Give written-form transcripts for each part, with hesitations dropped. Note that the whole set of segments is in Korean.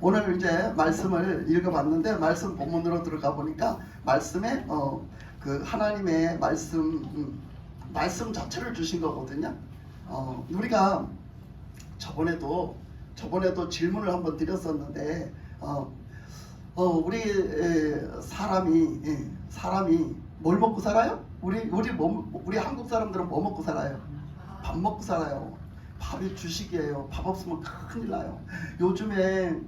오늘 이제 말씀을 읽어봤는데 말씀 본문으로 들어가 보니까 말씀에 그 하나님의 말씀 자체를 주신 거거든요. 우리가 저번에도 질문을 한번 드렸었는데 우리 사람이 뭘 먹고 살아요? 우리 한국 사람들은 뭐 먹고 살아요? 밥 먹고 살아요. 밥이 주식이에요. 밥 없으면 큰일 나요. 요즘에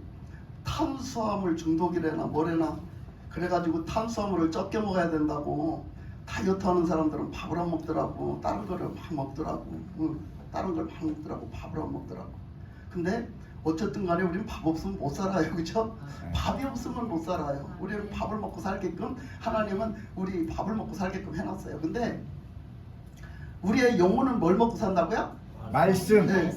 탄수화물 중독이래나 뭐래나 그래가지고 탄수화물을 적게 먹어야 된다고 다이어트 하는 사람들은 밥을 안 먹더라고. 다른 거를 막 먹더라고. 다른 걸 막 먹더라고. 밥을 안 먹더라고. 근데 어쨌든 간에 우리는 밥 없으면 못 살아요. 그죠? 밥이 없으면 못 살아요. 우리는 밥을 먹고 살게끔 하나님은 우리 밥을 먹고 살게끔 해놨어요. 근데 우리의 영혼은 뭘 먹고 산다고요? 말씀. 네.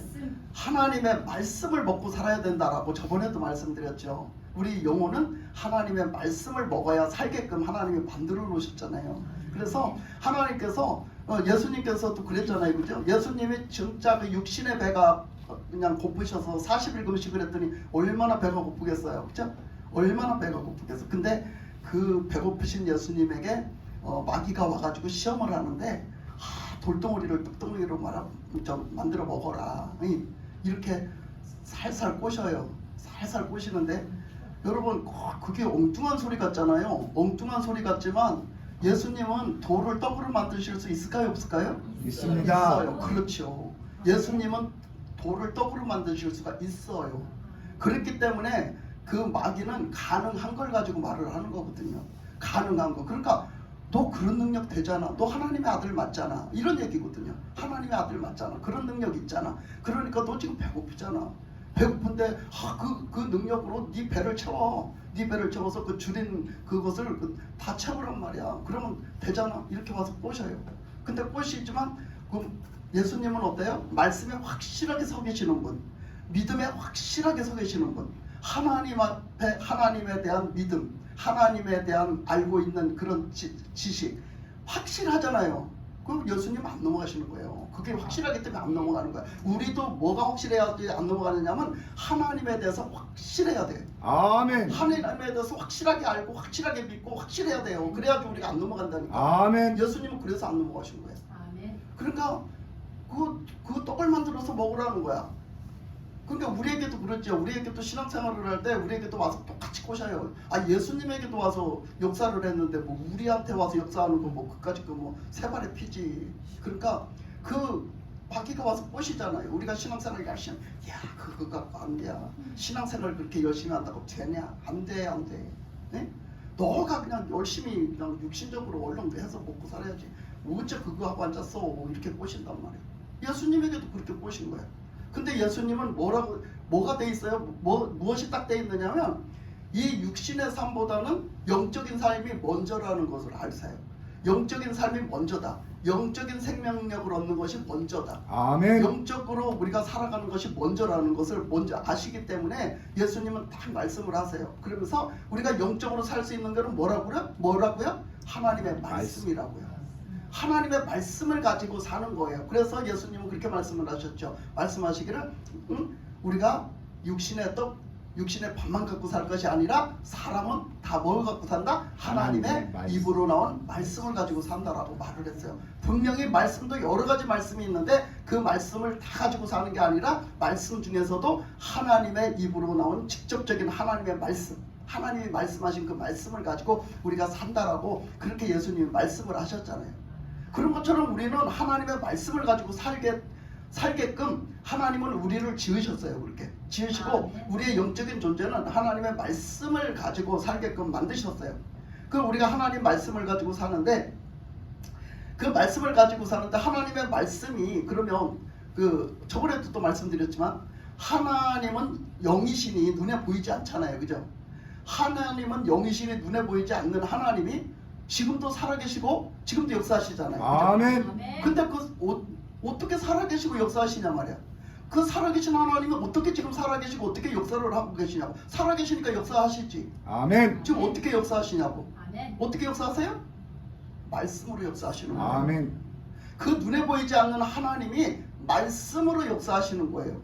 하나님의 말씀을 먹고 살아야 된다라고 저번에도 말씀드렸죠. 우리 영혼은 하나님의 말씀을 먹어야 살게끔 하나님이 만들어 놓으셨잖아요. 그래서 하나님께서 예수님께서도 그랬잖아요. 그죠? 예수님이 진짜 그 육신의 배가 그냥 고프셔서 40일 금식을 했더니 얼마나 배가 고프겠어요. 그죠? 얼마나 배가 고프겠어. 근데 그 배고프신 예수님에게 마귀가 와가지고 시험을 하는데 돌덩어리를 뚝덩어리로 만들어 먹어라. 이렇게 살살 꼬셔요. 살살 꼬시는데 여러분 그게 엉뚱한 소리 같잖아요. 엉뚱한 소리 같지만 예수님은 돌을 떡으로 만드실 수 있을까요? 없을까요? 있습니다. 있어요. 그렇죠. 예수님은 돌을 떡으로 만드실 수가 있어요. 그렇기 때문에 그 마귀는 가능한 걸 가지고 말을 하는 거거든요. 가능한 거. 그러니까 너 그런 능력 되잖아. 너 하나님의 아들 맞잖아. 이런 얘기거든요. 하나님의 아들 맞잖아. 그런 능력 있잖아. 그러니까 너 지금 배고프잖아. 배고픈데 그 능력으로 네 배를 채워. 네 배를 채워서 그 줄인 그것을 다 채우란 말이야. 그러면 되잖아. 이렇게 와서 꼬셔요. 근데 꼬시지만 그 예수님은 어때요? 말씀에 확실하게 서 계시는 분. 믿음에 확실하게 서 계시는 분. 하나님 앞에 하나님에 대한 믿음. 하나님에 대한 알고 있는 그런 지식 확실하잖아요. 그럼 예수님 안 넘어가시는 거예요. 그게 확실하기 때문에 안 넘어가는 거야. 우리도 뭐가 확실해야지 안 넘어가느냐면 하나님에 대해서 확실해야 돼. 아멘. 하나님에 대해서 확실하게 알고 확실하게 믿고 확실해야 돼요. 그래야지 우리가 안 넘어간다니까. 아멘. 예수님은 그래서 안 넘어가신 거예요. 아멘. 그러니까 그 떡을 만들어서 먹으라는 거야. 그러니까 우리에게도 그렇죠. 우리에게도 신앙생활을 할 때 우리에게도 와서 똑같이 꼬셔요. 예수님에게도 와서 역사를 했는데 뭐 우리한테 와서 역사하는 거 뭐 그까짓 거 뭐 세 발의 피지. 그러니까 그 마귀가 와서 꼬시잖아요. 우리가 신앙생활 열심히 야 그거 갖고 안 돼. 신앙생활 그렇게 열심히 한다고 되냐? 안 돼. 네? 너가 그냥 열심히 그냥 육신적으로 얼른 해서 먹고 살아야지. 어째 그거 하고 앉았어? 이렇게 꼬신단 말이에요. 예수님에게도 그렇게 꼬신 거예요. 근데 예수님은 뭐가 돼 있어요? 무엇이 딱 돼 있느냐면 이 육신의 삶보다는 영적인 삶이 먼저라는 것을 아세요. 영적인 삶이 먼저다. 영적인 생명력을 얻는 것이 먼저다. 아멘. 영적으로 우리가 살아가는 것이 먼저라는 것을 먼저 아시기 때문에 예수님은 딱 말씀을 하세요. 그러면서 우리가 영적으로 살 수 있는 것은 뭐라고요? 하나님의 말씀이라고요. 하나님의 말씀을 가지고 사는 거예요. 그래서 예수님은 그렇게 말씀을 하셨죠. 말씀하시기를 우리가 육신의 밥만 갖고 살 것이 아니라 사람은 다 뭘 갖고 산다? 하나님의 입으로 나온 말씀을 가지고 산다라고 말을 했어요. 분명히 말씀도 여러 가지 말씀이 있는데 그 말씀을 다 가지고 사는 게 아니라 말씀 중에서도 하나님의 입으로 나온 직접적인 하나님의 말씀, 하나님이 말씀하신 그 말씀을 가지고 우리가 산다라고 그렇게 예수님이 말씀을 하셨잖아요. 그런 것처럼 우리는 하나님의 말씀을 가지고 살게끔 하나님은 우리를 지으셨어요. 그렇게 지으시고 우리의 영적인 존재는 하나님의 말씀을 가지고 살게끔 만드셨어요. 그럼 우리가 하나님 말씀을 가지고 사는데 그 말씀을 가지고 사는데 하나님의 말씀이 그러면 저번에도 또 말씀드렸지만 하나님은 영이시니 눈에 보이지 않잖아요. 그죠? 하나님은 영이시니 눈에 보이지 않는 하나님이 지금도 살아계시고 지금도 역사하시잖아요. 그죠? 아멘. 근데 어떻게 살아계시고 역사하시냐 말이야. 그 살아계신 하나님은 어떻게 지금 살아계시고 어떻게 역사를 하고 계시냐고. 살아계시니까 역사하시지. 아멘. 지금 어떻게 역사하시냐고. 아멘. 어떻게 역사하세요? 말씀으로 역사하시는 거예요. 아멘. 그 눈에 보이지 않는 하나님이 말씀으로 역사하시는 거예요.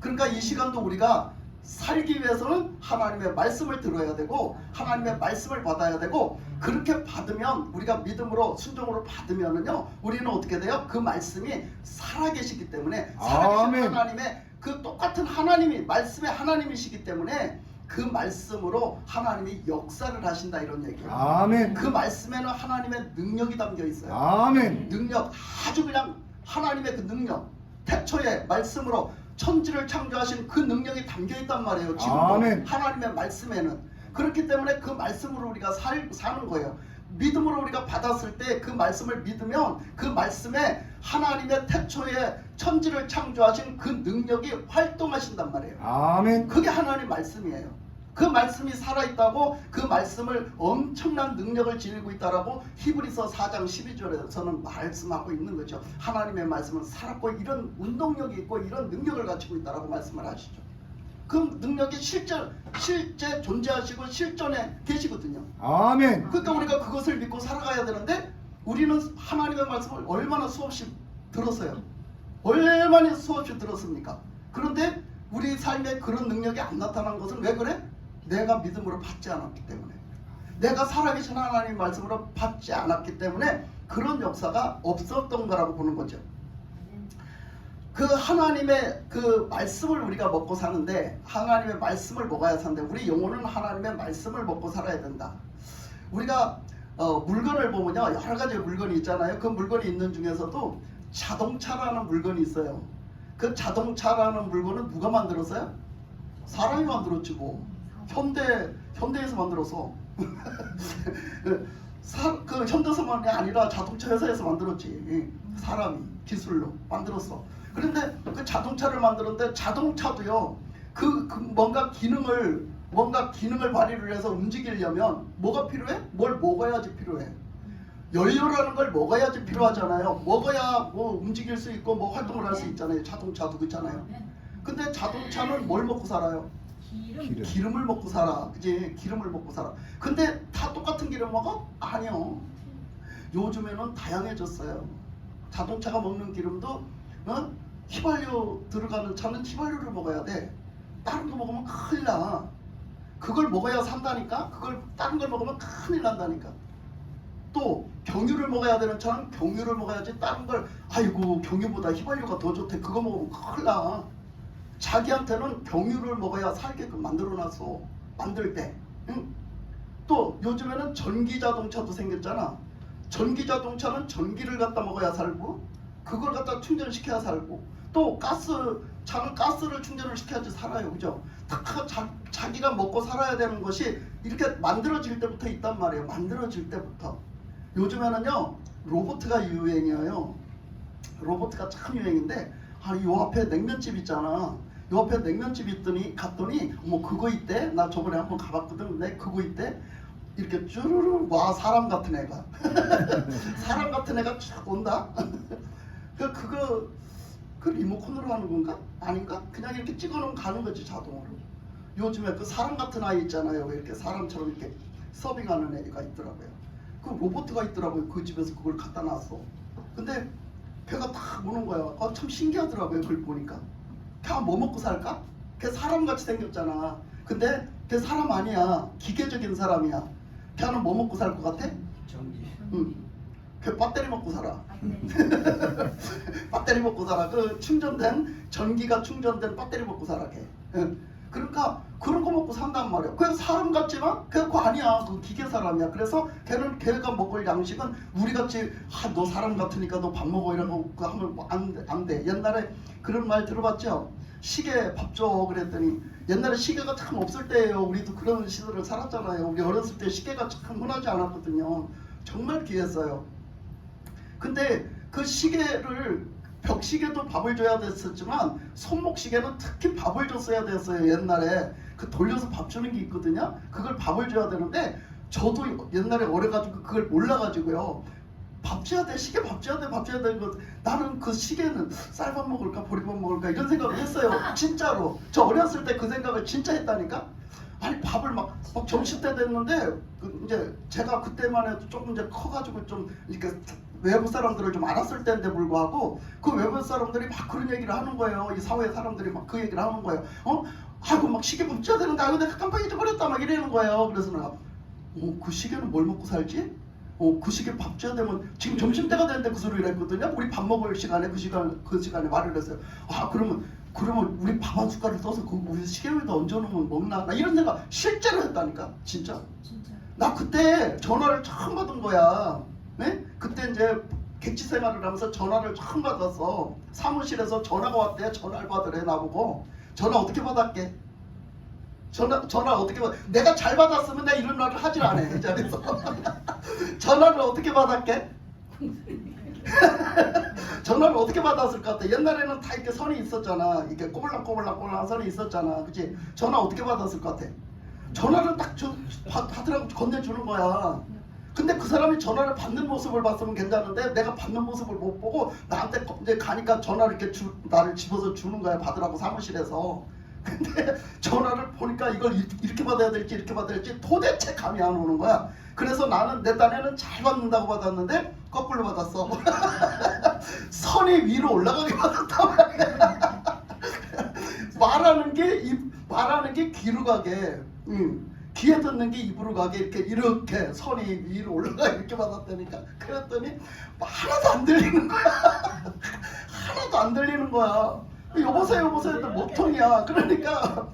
그러니까 이 시간도 우리가 살기 위해서는 하나님의 말씀을 들어야 되고 하나님의 말씀을 받아야 되고 그렇게 받으면 우리가 믿음으로 순종으로 받으면은요 우리는 어떻게 돼요? 그 말씀이 살아계시기 때문에 살아계신 아멘. 하나님의 그 똑같은 하나님이 말씀의 하나님이시기 때문에 그 말씀으로 하나님이 역사를 하신다 이런 얘기예요. 아멘. 그 말씀에는 하나님의 능력이 담겨 있어요. 아멘. 능력 아주 그냥 하나님의 그 능력 태초에 말씀으로 천지를 창조하신 그 능력이 담겨 있단 말이에요. 지금도 아멘. 하나님의 말씀에는 그렇기 때문에 그 말씀으로 우리가 사는 거예요. 믿음으로 우리가 받았을 때 그 말씀을 믿으면 그 말씀에 하나님의 태초에 천지를 창조하신 그 능력이 활동하신단 말이에요. 아멘. 그게 하나님 말씀이에요. 그 말씀이 살아있다고 그 말씀을 엄청난 능력을 지니고 있다라고 히브리서 4장 12절에서는 말씀하고 있는 거죠. 하나님의 말씀은 살았고 이런 운동력이 있고 이런 능력을 가지고 있다라고 말씀을 하시죠. 그 능력이 실제 존재하시고 실존에 계시거든요. 아멘. 그러니까 우리가 그것을 믿고 살아가야 되는데 우리는 하나님의 말씀을 얼마나 수없이 들었어요. 얼마나 수없이 들었습니까? 그런데 우리 삶에 그런 능력이 안 나타난 것은 왜 그래? 내가 믿음으로 받지 않았기 때문에 내가 살아계신 하나님의 말씀으로 받지 않았기 때문에 그런 역사가 없었던 거라고 보는 거죠. 그 하나님의 그 말씀을 우리가 먹고 사는데 하나님의 말씀을 먹어야 사는데 우리 영혼은 하나님의 말씀을 먹고 살아야 된다. 우리가 물건을 보면요 여러 가지 물건이 있잖아요. 그 물건이 있는 중에서도 자동차라는 물건이 있어요. 그 자동차라는 물건은 누가 만들었어요? 사람이 만들었지 뭐. 현대에서 만들어서 그 현대사만이 아니라 자동차 회사에서 만들었지. 사람이 기술로 만들었어. 그런데 그 자동차를 만드는데 자동차도요 그 뭔가 기능을 발휘를 해서 움직이려면 뭐가 필요해? 뭘 먹어야지 필요해. 연료라는 걸 먹어야지 필요하잖아요. 먹어야 뭐 움직일 수 있고 뭐 활동을 할 수 있잖아요. 자동차도 그렇잖아요. 근데 자동차는 뭘 먹고 살아요? 기름을 먹고 살아. 그지? 기름을 먹고 살아. 근데 다 똑같은 기름 먹어? 아니요. 요즘에는 다양해졌어요. 자동차가 먹는 기름도 휘발유 들어가는 차는 휘발유를 먹어야 돼. 다른 거 먹으면 큰일 나. 그걸 먹어야 산다니까? 그걸 다른 걸 먹으면 큰일 난다니까. 또 경유를 먹어야 되는 차는 경유를 먹어야지 다른 걸 아이고 경유보다 휘발유가 더 좋대. 그거 먹으면 큰일 나. 자기한테는 경유를 먹어야 살게끔 만들어놨어. 만들 때. 응? 또 요즘에는 전기자동차도 생겼잖아. 전기자동차는 전기를 갖다 먹어야 살고 그걸 갖다 충전시켜야 살고 또 차는 가스를 충전을 시켜야지 살아요. 그죠? 다 자기가 먹고 살아야 되는 것이 이렇게 만들어질 때부터 있단 말이에요. 만들어질 때부터. 요즘에는요 로봇가 유행이에요. 로봇가 참 유행인데 요 앞에 냉면집 있잖아. 요 앞에 냉면집 갔더니 어머 그거 있대? 나 저번에 한번 가봤거든. 근데 그거 있대? 이렇게 쭈르르 와 사람 같은 애가 사람 같은 애가 쭉 온다. 그 리모컨으로 하는 건가? 아닌가? 그냥 이렇게 찍어놓으면 가는 거지 자동으로. 요즘에 그 사람 같은 아이 있잖아요. 왜 이렇게 사람처럼 이렇게 서빙하는 애가 있더라고요. 그 로봇가 있더라고요. 그 집에서 그걸 갖다 놨어. 근데 배가 딱 오는 거야. 참 신기하더라고요. 그걸 보니까. 걔가 뭐 먹고 살까? 걔 사람같이 생겼잖아. 근데 걔 사람 아니야. 기계적인 사람이야. 걔는 뭐 먹고 살 것 같아? 전기. 응. 걔 배터리 먹고 살아. 배터리 먹고 살아. 그 전기가 충전된 배터리 먹고 살아 걔. 그러니까 그런 거 먹고 산단 말이야. 그냥 사람 같지만 걔 그거 아니야. 그 기계 사람이야. 그래서 걔가 먹을 양식은 우리 같이 너 사람 같으니까 너 밥 먹어 이러고 하면 안 돼. 옛날에 그런 말 들어봤죠? 시계 밥 줘 그랬더니 옛날에 시계가 참 없을 때예요. 우리도 그런 시대를 살았잖아요. 우리 어렸을 때 시계가 참 흔하지 않았거든요. 정말 귀했어요. 근데 그 시계를 벽시계도 밥을 줘야 됐었지만 손목시계는 특히 밥을 줬어야 됐어요. 옛날에 그 돌려서 밥 주는 게 있거든요. 그걸 밥을 줘야 되는데 저도 옛날에 어려가지고 그걸 몰라가지고요. 밥 줘야 돼. 시계 밥 줘야 돼. 밥 줘야 돼. 나는 그 시계는 쌀밥 먹을까 보리밥 먹을까 이런 생각을 했어요. 진짜로. 저 어렸을 때 그 생각을 진짜 했다니까. 아니 밥을 막 점심 때 됐는데 이제 제가 그때만 해도 조금 이제 커가지고 좀 이렇게 외부 사람들을 좀 알았을 때인데 불구하고 그 외부 사람들이 막 그런 얘기를 하는 거예요. 이 사회 사람들이 막 그 얘기를 하는 거예요. 아이고 막 시계 밥 줘야 되는데 아이고 내가 깜빡 잊어버렸다 막 이러는 거예요. 그래서 내가 그 시계는 뭘 먹고 살지? 그 시계 밥 줘야 되면 지금 점심때가 되는데 그 소리를 했거든요. 우리 밥 먹을 시간에 그 시간에 말을 했어요. 아 그러면 우리 밥 한 숟갈을 떠서 우리 시계 위에다 얹어놓으면 먹나? 나 이런 생각 실제로 했다니까 진짜. 나 그때 전화를 처음 받은 거야. 네? 그때 이제 객지 생활을 하면서 전화를 처음 받았어. 사무실에서 전화가 왔대. 전화를 받으래 나보고. 전화 어떻게 받았게? 전화 어떻게 받? 내가 잘 받았으면 내가 이런 말을 하질 않아 이 자리에서. 전화를 어떻게 받았게? 전화를 어떻게 받았을 것 같아? 옛날에는 다 이렇게 선이 있었잖아. 이렇게 꼬불랑꼬불랑꼬불랑 선이 있었잖아. 그치? 전화 어떻게 받았을 것 같아? 전화를 딱 받으라고 건네주는 거야. 근데 그 사람이 전화를 받는 모습을 봤으면 괜찮은데 내가 받는 모습을 못 보고 나한테 이제 가니까 전화를 이렇게 나를 집어서 주는 거야. 받으라고 사무실에서. 근데 전화를 보니까 이걸 이렇게 받아야 될지 이렇게 받아야 될지 도대체 감이 안 오는 거야. 그래서 나는 내 딴에는 잘 받는다고 받았는데 거꾸로 받았어. 선이 위로 올라가게 받았단 말이야. 말하는 게 귀로 가게, 귀에 듣는 게 입으로 가게 이렇게 선이 위로 올라가 이렇게 받았다니까. 그랬더니 하나도 안 들리는 거야. 하나도 안 들리는 거야. 여보세요 또 먹통이야. 그러니까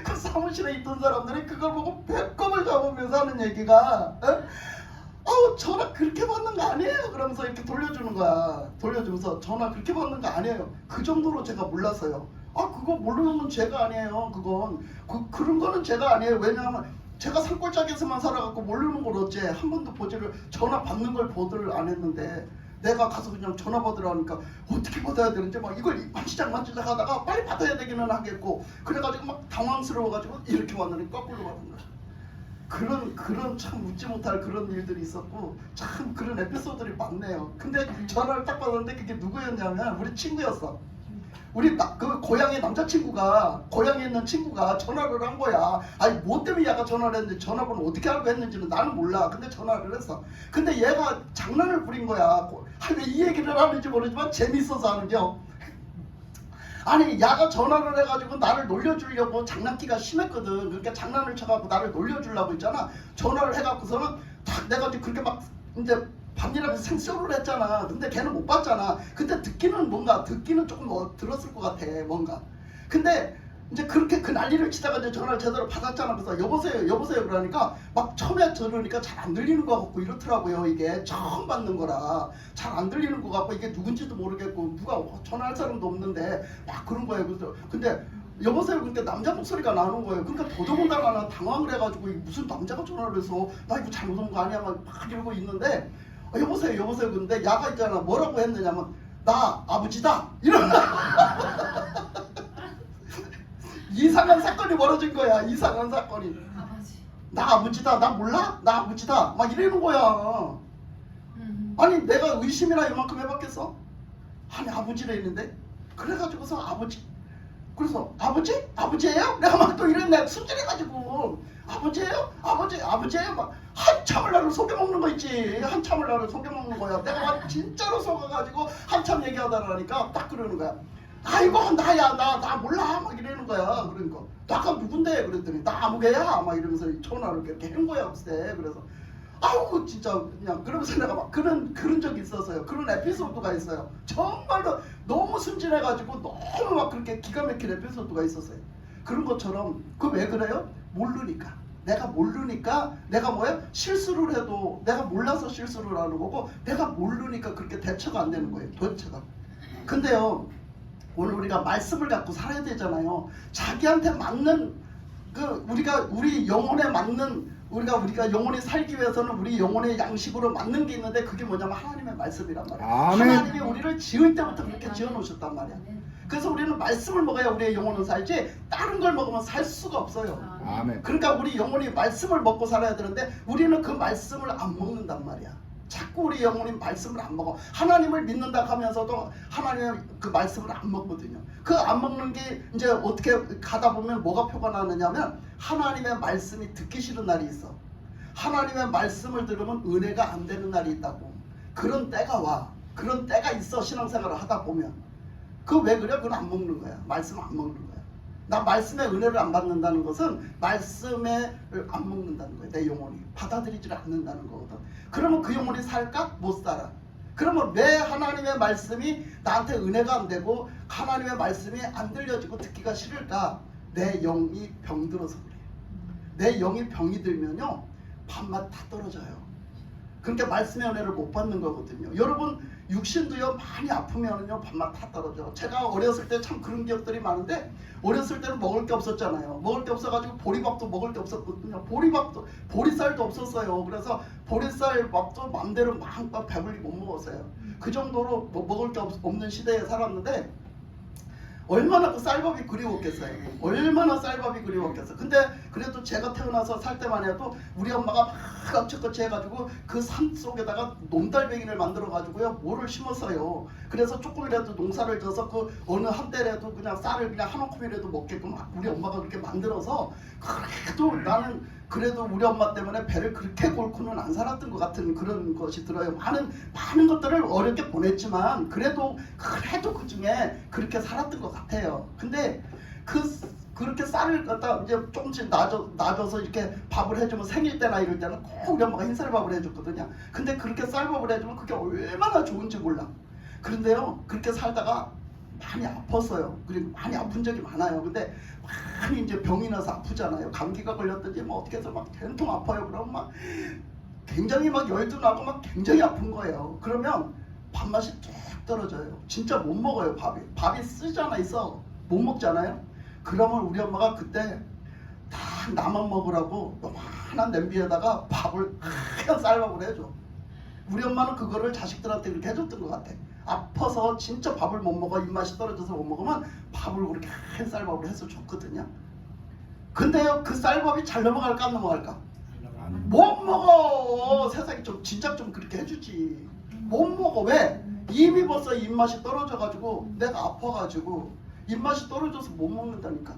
그 사무실에 있던 사람들이 그걸 보고 배꼽을 잡으면서 하는 얘기가 아우 전화 그렇게 받는 거 아니에요. 그러면서 이렇게 돌려주는 거야. 돌려주면서 전화 그렇게 받는 거 아니에요. 그 정도로 제가 몰랐어요. 아 그거 모르는 건 제가 아니에요. 그건 그런 거는 제가 아니에요. 왜냐하면 제가 산골짜기에서만 살아갖고 모르는 걸 어째 한 번도 전화 받는 걸 보지를 안 했는데 내가 가서 그냥 전화 받으라니까 어떻게 받아야 되는지 막 이걸 만지작 하다가 빨리 받아야 되기는 하겠고 그래가지고 막 당황스러워가지고 이렇게 왔는데 거꾸로 받은 거야. 그런 참 웃지 못할 그런 일들이 있었고 참 그런 에피소드들이 많네요. 근데 전화를 딱 받았는데 그게 누구였냐면 우리 친구였어. 우리 그 고향의 남자친구가 고향에 있는 친구가 전화를 한 거야. 아니 뭐 때문에 얘가 전화를 했는지 전화번호 어떻게 알고 했는지는 나는 몰라. 근데 전화를 했어. 근데 얘가 장난을 부린 거야. 왜 이 얘기를 하는지 모르지만 재밌어서 하는겨. 아니 야가 전화를 해가지고 나를 놀려주려고 장난기가 심했거든. 그러니까 장난을 쳐갖고 나를 놀려주려고 했잖아. 전화를 해갖고서는 딱 내가 그렇게 막 이제 밤이라고 생쇼를 했잖아. 근데 걔는 못 봤잖아. 근데 듣기는 조금 들었을 것 같아 뭔가. 근데 이제 그렇게 그 난리를 치다가 이제 전화를 제대로 받았잖아. 그래서 여보세요 그러니까 막 처음에 들으니까 잘 안 들리는 것 같고 이렇더라고요. 이게 처음 받는 거라 잘 안 들리는 것 같고 이게 누군지도 모르겠고 누가 전화할 사람도 없는데 막 그런 거예요. 그래서 근데 여보세요 그러니까 남자 목소리가 나오는 거예요. 그러니까 더더군다나 당황을 해가지고 무슨 남자가 전화를 해서 나 이거 잘못한 거 아니야 막 이러고 있는데 여보세요 근데 야가 있잖아. 뭐라고 했느냐면 나 아버지다 이런 이상한 사건이 벌어진 거야. 이상한 사건이. 나 아버지다. 나 몰라? 나 아버지다. 막 이러는 거야. 아니 내가 의심이나 이만큼 해봤겠어? 아니 아버지라 했는데 그래가지고서 아버지. 그래서 아버지? 아버지예요? 내가 막 또 이랬네. 순진해가지고 아버지예요? 아버지예요? 막 한참을 나를 속여먹는 거 있지. 한참을 나를 속여먹는 거야. 내가 막 진짜로 속아가지고 한참 얘기하다라니까 딱 그러는 거야. 아이고 나야 나 몰라 막 이러는 거야. 그러니까 나가 누군데 그랬더니 나 아무개야 막 이러면서 전화를 이렇게 한 거야 글쎄. 그래서 아우 진짜 그냥 그러면서 내가 막 그런 적이 있었어요. 그런 에피소드가 있어요. 정말로 너무 순진해가지고 너무 막 그렇게 기가 막힌 에피소드가 있었어요. 그런 것처럼 그 왜 그래요? 모르니까. 내가 모르니까 내가 뭐야? 실수를 해도 내가 몰라서 실수를 하는 거고 내가 모르니까 그렇게 대처가 안 되는 거예요. 대처가. 근데요 오늘 우리가 말씀을 갖고 살아야 되잖아요. 자기한테 맞는 우리 영혼에 맞는 우리가 영혼이 살기 위해서는 우리 영혼의 양식으로 맞는 게 있는데 그게 뭐냐면 하나님의 말씀이란 말이야. 아멘. 하나님이 우리를 지을 때부터 그렇게 지어 놓으셨단 말이야. 그래서 우리는 말씀을 먹어야 우리의 영혼은 살지 다른 걸 먹으면 살 수가 없어요. 아멘. 그러니까 우리 영혼이 말씀을 먹고 살아야 되는데 우리는 그 말씀을 안 먹는단 말이야. 자꾸 우리 영혼이 말씀을 안 먹어. 하나님을 믿는다 하면서도 하나님의 그 말씀을 안 먹거든요. 그 안 먹는 게 이제 어떻게 가다 보면 뭐가 표가 나느냐면 하나님의 말씀이 듣기 싫은 날이 있어. 하나님의 말씀을 들으면 은혜가 안 되는 날이 있다고. 그런 때가 와. 그런 때가 있어. 신앙생활을 하다 보면. 그 왜 그래? 그건 안 먹는 거야. 말씀 안 먹는 거야. 나 말씀의 은혜를 안 받는다는 것은 말씀을 안 먹는다는 거예요. 내 영혼이 받아들이지를 않는다는 거거든. 그러면 그 영혼이 살까? 못 살아. 그러면 왜 하나님의 말씀이 나한테 은혜가 안 되고 하나님의 말씀이 안 들려지고 듣기가 싫을까? 내 영이 병들어서 그래요. 내 영이 병이 들면요 밥맛 다 떨어져요. 그러니까 말씀의 은혜를 못 받는 거거든요. 여러분 육신도요 많이 아프면은요 밥맛 다 떨어져. 제가 어렸을 때 참 그런 기억들이 많은데 어렸을 때는 먹을 게 없었잖아요. 먹을 게 없어가지고 보리밥도 먹을 게 없었거든요. 보리밥도 보리쌀도 없었어요. 그래서 보리쌀 밥도 맘대로 막 배불리 못 먹었어요. 그 정도로 뭐 먹을 게 없는 시대에 살았는데 얼마나 그 쌀밥이 그리웠겠어요. 얼마나 쌀밥이 그리웠겠어. 근데 그래도 제가 태어나서 살 때만 해도 우리 엄마가 막 깜짝같이 해가지고 그 산 속에다가 놈달뱅이를 만들어가지고요 뭐를 심었어요. 그래서 조금이라도 농사를 져서 그 어느 한때라도 그냥 쌀을 그냥 한 움큼이라도 먹게끔 막 우리 엄마가 그렇게 만들어서 그래도 나는 그래도 우리 엄마 때문에 배를 그렇게 골고는 안 살았던 것 같은 그런 것이 들어요. 많은 것들을 어렵게 보냈지만 그래도 그 중에 그렇게 살았던 것 같아요. 근데 그렇게 쌀을 갖다 이제 조금씩 놔줘서 이렇게 밥을 해주면 생일 때나 이럴 때는 꼭 우리 엄마가 흰쌀밥을 해줬거든요. 근데 그렇게 쌀밥을 해주면 그게 얼마나 좋은지 몰라. 그런데요 그렇게 살다가 많이 아팠어요. 그리고 많이 아픈 적이 많아요. 근데 많이 이제 병이 나서 아프잖아요. 감기가 걸렸든지 뭐 어떻게 해서 막 된통 아파요. 그러면 막 굉장히 막 열도 나고 막 굉장히 아픈 거예요. 그러면 밥맛이 쭉 떨어져요. 진짜 못 먹어요. 밥이 쓰잖아 있어. 못 먹잖아요. 그러면 우리 엄마가 그때 다 나만 먹으라고 요만한 냄비에다가 밥을 하얀 쌀밥을 해줘. 우리 엄마는 그거를 자식들한테 그렇게 해줬던 것 같아. 아파서 진짜 밥을 못 먹어 입맛이 떨어져서 못 먹으면 밥을 그렇게 한 쌀밥을 해서 줬거든요. 근데요 그 쌀밥이 잘 넘어갈까 안 넘어갈까? 못 먹어. 세상에 좀 진작 좀 그렇게 해주지. 못 먹어. 왜? 이미 벌써 입맛이 떨어져가지고 내가 아파가지고 입맛이 떨어져서 못 먹는다니까.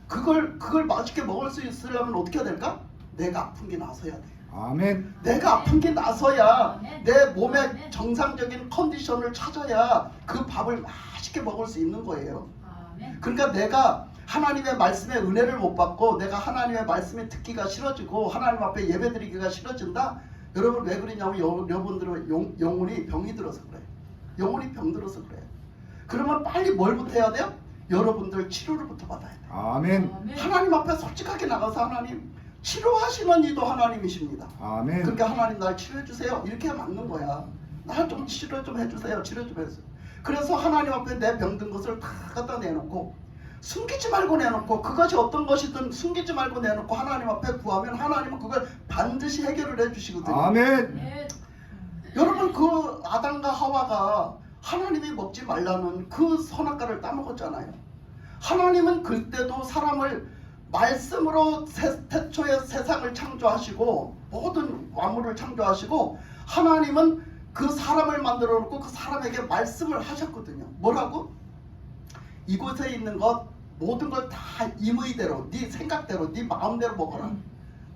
그걸 맛있게 먹을 수 있으려면 어떻게 해야 될까? 내가 아픈 게 나서야 돼. 아멘. 내가 아픈 게 나서야 내 몸의 정상적인 컨디션을 찾아야 그 밥을 맛있게 먹을 수 있는 거예요. 그러니까 내가 하나님의 말씀에 은혜를 못 받고 내가 하나님의 말씀에 듣기가 싫어지고 하나님 앞에 예배드리기가 싫어진다. 여러분 왜 그러냐면 여러분들은 영혼이 병이 들어서 그래요. 영혼이 병들어서 그래요. 그러면 빨리 뭘부터 해야 돼요? 여러분들 치료를부터 받아야 돼요. 아멘. 하나님 앞에 솔직하게 나가서 하나님 치료하시는 이도 하나님이십니다. 아멘. 그러니까 하나님 날 치료해 주세요. 이렇게 맞는 거야. 날 좀 치료 좀 해주세요. 치료 좀 해주세요. 그래서 하나님 앞에 내 병든 것을 다 갖다 내놓고 숨기지 말고 내놓고 그것이 어떤 것이든 숨기지 말고 내놓고 하나님 앞에 구하면 하나님은 그걸 반드시 해결을 해주시거든요. 아멘. 여러분 그 아담과 하와가 하나님이 먹지 말라는 그 선악과를 따먹었잖아요. 하나님은 그때도 사람을 말씀으로 태초에 세상을 창조하시고 모든 만물을 창조하시고 하나님은 그 사람을 만들어 놓고 그 사람에게 말씀을 하셨거든요. 뭐라고? 이곳에 있는 것 모든 걸 다 임의대로 네 생각대로 네 마음대로 먹어라.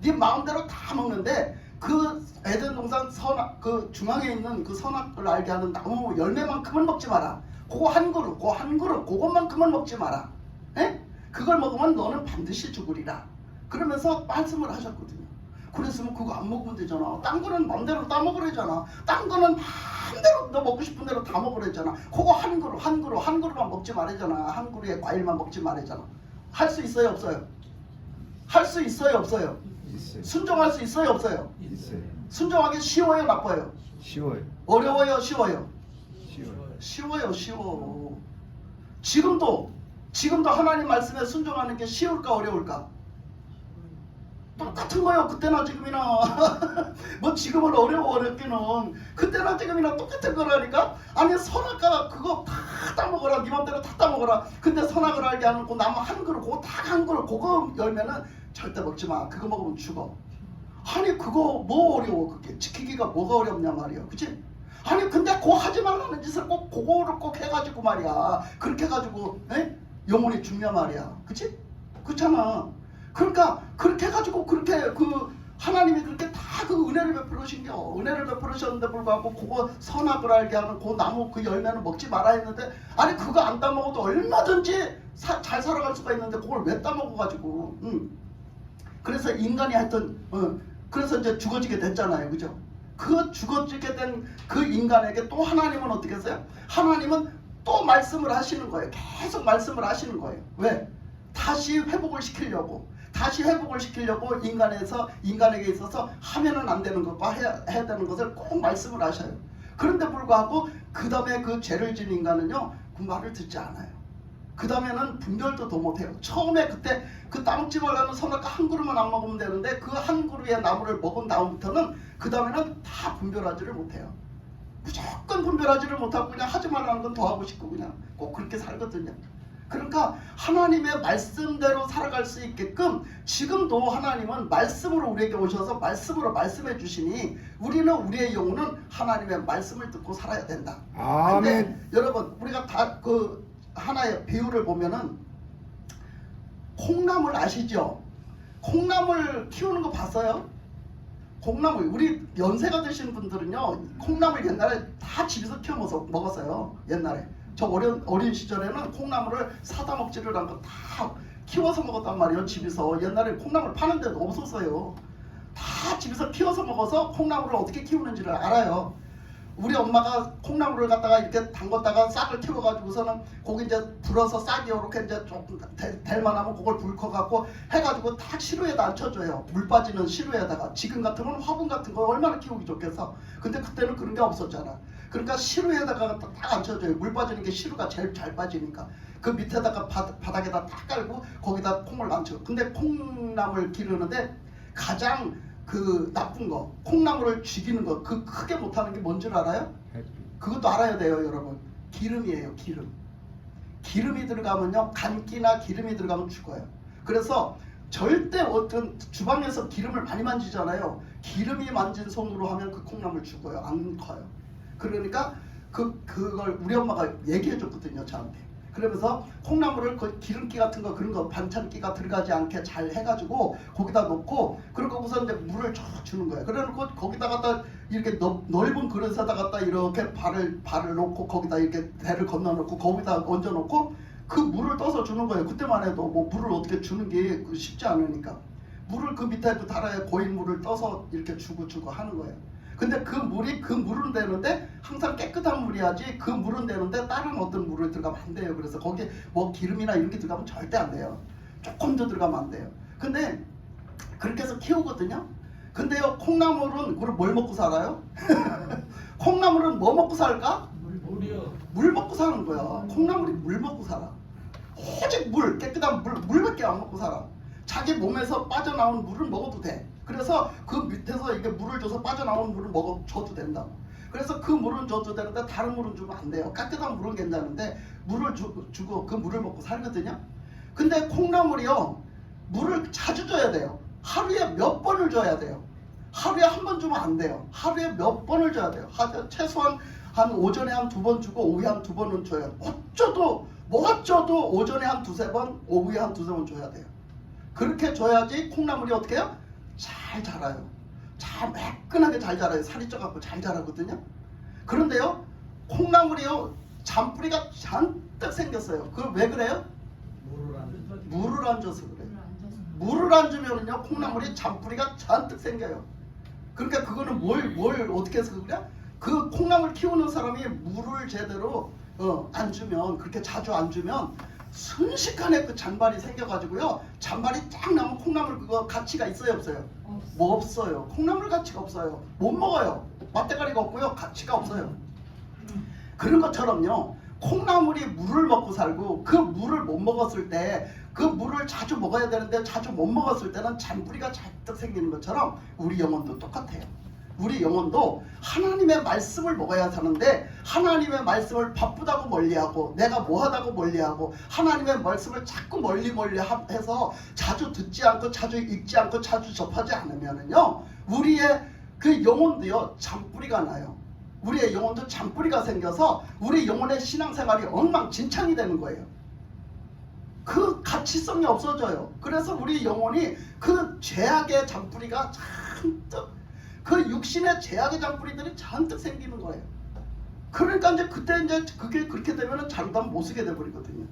네 마음대로 다 먹는데 그 에덴 동산 선악 그 중앙에 있는 그 선악을 알게 하는 나무 열매만큼은 먹지 마라. 그거 한 그릇 그것만큼은 먹지 마라. 에? 그걸 먹으면 너는 반드시 죽으리라. 그러면서 말씀을 하셨거든요. 그랬으면 그거 안 먹으면 되잖아. 딴 거는 맘대로 따먹으래잖아. 딴 거는 맘대로 너 먹고 싶은 대로 다 먹으래잖아. 그거 한 그릇만 먹지 말래잖아. 한 그릇에 과일만 먹지 말래잖아. 할 수 있어요 없어요? 할 수 있어요 없어요? 있어요. 순종할 수 있어요 없어요? 있어요. 순종하기 쉬워요 나빠요? 쉬워요. 어려워요 쉬워요? 쉬워요. 쉬워. 지금도 하나님 말씀에 순종하는 게 쉬울까 어려울까? 똑같은 거예요. 그때나 지금이나. 뭐 지금은 어렵기는 그때나 지금이나 똑같은 거라니까. 아니 선악과 그거 다 따먹어라. 네 맘대로 다 따먹어라. 근데 선악을 알게 하는 그 나무 한 그릇 그거 다 한 그릇 그거 열면은 절대 먹지 마. 그거 먹으면 죽어. 아니 그거 뭐 어려워. 그게 지키기가 뭐가 어렵냐 말이야. 그치? 아니 근데 그거 하지 말라는 짓을 꼭 그거를 꼭 해가지고 말이야. 그렇게 해가지고 영혼이 죽냐 말이야. 그치? 그렇잖아. 그러니까 그렇게 해가지고 그렇게 그 하나님이 그렇게 다 그 은혜를 베풀으신겨. 은혜를 베풀으셨는데 불구하고 그거 선악을 알게 하는 그 나무 그 열매는 먹지 말아야 했는데 아니 그거 안 따먹어도 얼마든지 잘 살아갈 수가 있는데 그걸 왜 따먹어가지고 그래서 인간이 하여튼 그래서 이제 죽어지게 됐잖아요. 그죠? 그 죽어지게 된 그 인간에게 또 하나님은 어떻게 했어요? 하나님은 또 말씀을 하시는 거예요. 계속 말씀을 하시는 거예요. 왜? 다시 회복을 시키려고 인간에게 있어서 하면은 안 되는 것과 해야 되는 것을 꼭 말씀을 하셔요. 그런데 불구하고 그 다음에 그 죄를 지은 인간은요 그 말을 듣지 않아요. 그 다음에는 분별도 더 못해요. 처음에 그때 그 따먹지 말라는 선악과 한 그릇만 안 먹으면 되는데 그 한 그릇의 나무를 먹은 다음부터는 그 다음에는 다 분별하지를 못해요. 무조건 분별하지를 못하고 그냥 하지 말라는 건 더 하고 싶고 그냥 꼭 그렇게 살거든요. 그러니까 하나님의 말씀대로 살아갈 수 있게끔 지금도 하나님은 말씀으로 우리에게 오셔서 말씀으로 말씀해 주시니 우리는 우리의 영혼은 하나님의 말씀을 듣고 살아야 된다. 아멘. 근데 여러분 우리가 다 그 하나의 비유를 보면은 콩나물 아시죠? 콩나물 키우는 거 봤어요? 콩나물 우리 연세가 드신 분들은요 콩나물 옛날에 다 집에서 키워 먹었어요. 옛날에 저 어린 시절에는 콩나물을 사다 먹지를 않고 다 키워서 먹었단 말이에요. 집에서 옛날에 콩나물 파는 데도 없었어요. 다 집에서 키워서 먹어서 콩나물을 어떻게 키우는지를 알아요. 우리 엄마가 콩나물을 갖다가 이렇게 담궜다가 싹을 틔워가지고서는 거기 이제 불어서 싹이 이렇게 이제 조금 될 만하면 그걸 불 커갖고 해가지고 딱 시루에다 앉혀줘요. 물 빠지는 시루에다가. 지금 같으면 화분 같은 거 얼마나 키우기 좋겠어. 근데 그때는 그런 게 없었잖아. 그러니까 시루에다가 딱 앉혀줘요. 물 빠지는 게 시루가 제일 잘 빠지니까. 그 밑에다가 바닥에다 딱 깔고 거기다 콩을 앉혀. 근데 콩나물 기르는데 가장 그 나쁜 거 콩나물을 죽이는 거 그 크게 못하는 게 뭔 줄 알아요? 그것도 알아야 돼요 여러분. 기름이에요. 기름이 들어가면요 간기나 기름이 들어가면 죽어요. 그래서 절대 어떤 주방에서 기름을 많이 만지잖아요. 기름이 만진 손으로 하면 그 콩나물 죽어요. 안 커요. 그러니까 그걸 우리 엄마가 얘기해 줬거든요 저한테. 그러면서 콩나물을 그 기름기 같은 거 그런 거 반찬기가 들어가지 않게 잘 해가지고 거기다 놓고 그리고 우선 이제 물을 쫙 주는 거예요. 그래놓고 거기다 갖다 이렇게 넓은 그릇에다 갖다 이렇게 발을 놓고 거기다 이렇게 대를 건너놓고 거기다 얹어놓고 그 물을 떠서 주는 거예요. 그때만 해도 뭐 물을 어떻게 주는 게 쉽지 않으니까 물을 그 밑에도 달아야 고인 물을 떠서 이렇게 주고 하는 거예요. 근데 그 물은 되는데 항상 깨끗한 물이야지 그 물은 되는데 다른 어떤 물을 들어가면 안 돼요. 그래서 거기에 뭐 기름이나 이런 게 들어가면 절대 안 돼요. 조금 더 들어가면 안 돼요. 근데 그렇게 해서 키우거든요. 근데요 콩나물은 그걸 뭘 먹고 살아요? 콩나물은 뭐 먹고 살까? 물이요. 물 먹고 사는 거야. 콩나물이 물 먹고 살아. 오직 물, 깨끗한 물밖에 안 먹고 살아. 자기 몸에서 빠져나온 물을 먹어도 돼. 그래서 그 밑에서 이게 물을 줘서 빠져나온 물을 줘도 된다고. 그래서 그 물은 줘도 되는데 다른 물은 주면 안 돼요. 깨끗한 물은 괜찮은데 물을 주고 그 물을 먹고 살거든요. 근데 콩나물이요 물을 자주 줘야 돼요. 하루에 몇 번을 줘야 돼요. 하루에 한 번 주면 안 돼요. 하루에 몇 번을 줘야 돼요. 최소한 한 오전에 한 2번 주고 오후에 한 2번은 줘야 돼요. 어쩌도 오전에 한 2-3번 오후에 한 2-3번 줘야 돼요. 그렇게 줘야지 콩나물이 어떻게 해요? 잘 자라요. 잘 매끈하게 잘 자라요. 살이 쪄갖고 잘 자라거든요. 그런데요 콩나물이요 잔뿌리가 잔뜩 생겼어요. 그걸 왜 그래요? 물을 안 줘서 그래요. 물을 안 주면은요 콩나물이 잔뿌리가 잔뜩 생겨요. 그러니까 그거는 뭘 어떻게 해서 그래? 그 콩나물 키우는 사람이 물을 제대로 안 주면 그렇게 자주 안 주면 순식간에 그 잔발이 생겨가지고요 잔발이 쫙 나면 콩나물 그거 가치가 있어요 없어요? 뭐 없어요. 콩나물 가치가 없어요. 못 먹어요. 맛대가리가 없고요 가치가 없어요. 그런 것처럼요 콩나물이 물을 먹고 살고 그 물을 못 먹었을 때 그 물을 자주 먹어야 되는데 자주 못 먹었을 때는 잔뿌리가 잔뜩 생기는 것처럼 우리 영혼도 똑같아요. 우리 영혼도 하나님의 말씀을 먹어야 사는데 하나님의 말씀을 바쁘다고 멀리하고 내가 뭐하다고 멀리하고 하나님의 말씀을 자꾸 멀리 해서 자주 듣지 않고 자주 읽지 않고 자주 접하지 않으면은요 우리의 그 영혼도요 잔뿌리가 나요. 우리의 영혼도 잔뿌리가 생겨서 우리 영혼의 신앙생활이 엉망진창이 되는 거예요. 그 가치성이 없어져요. 그래서 우리 영혼이 그 죄악의 잔뿌리가 잔뜩 그 육신의 죄악의 잔뿌리들이 잔뜩 생기는 거예요. 그러니까 이제 그때 이제 그게 그렇게 되면은 자루담 못 쓰게 돼 버리거든요.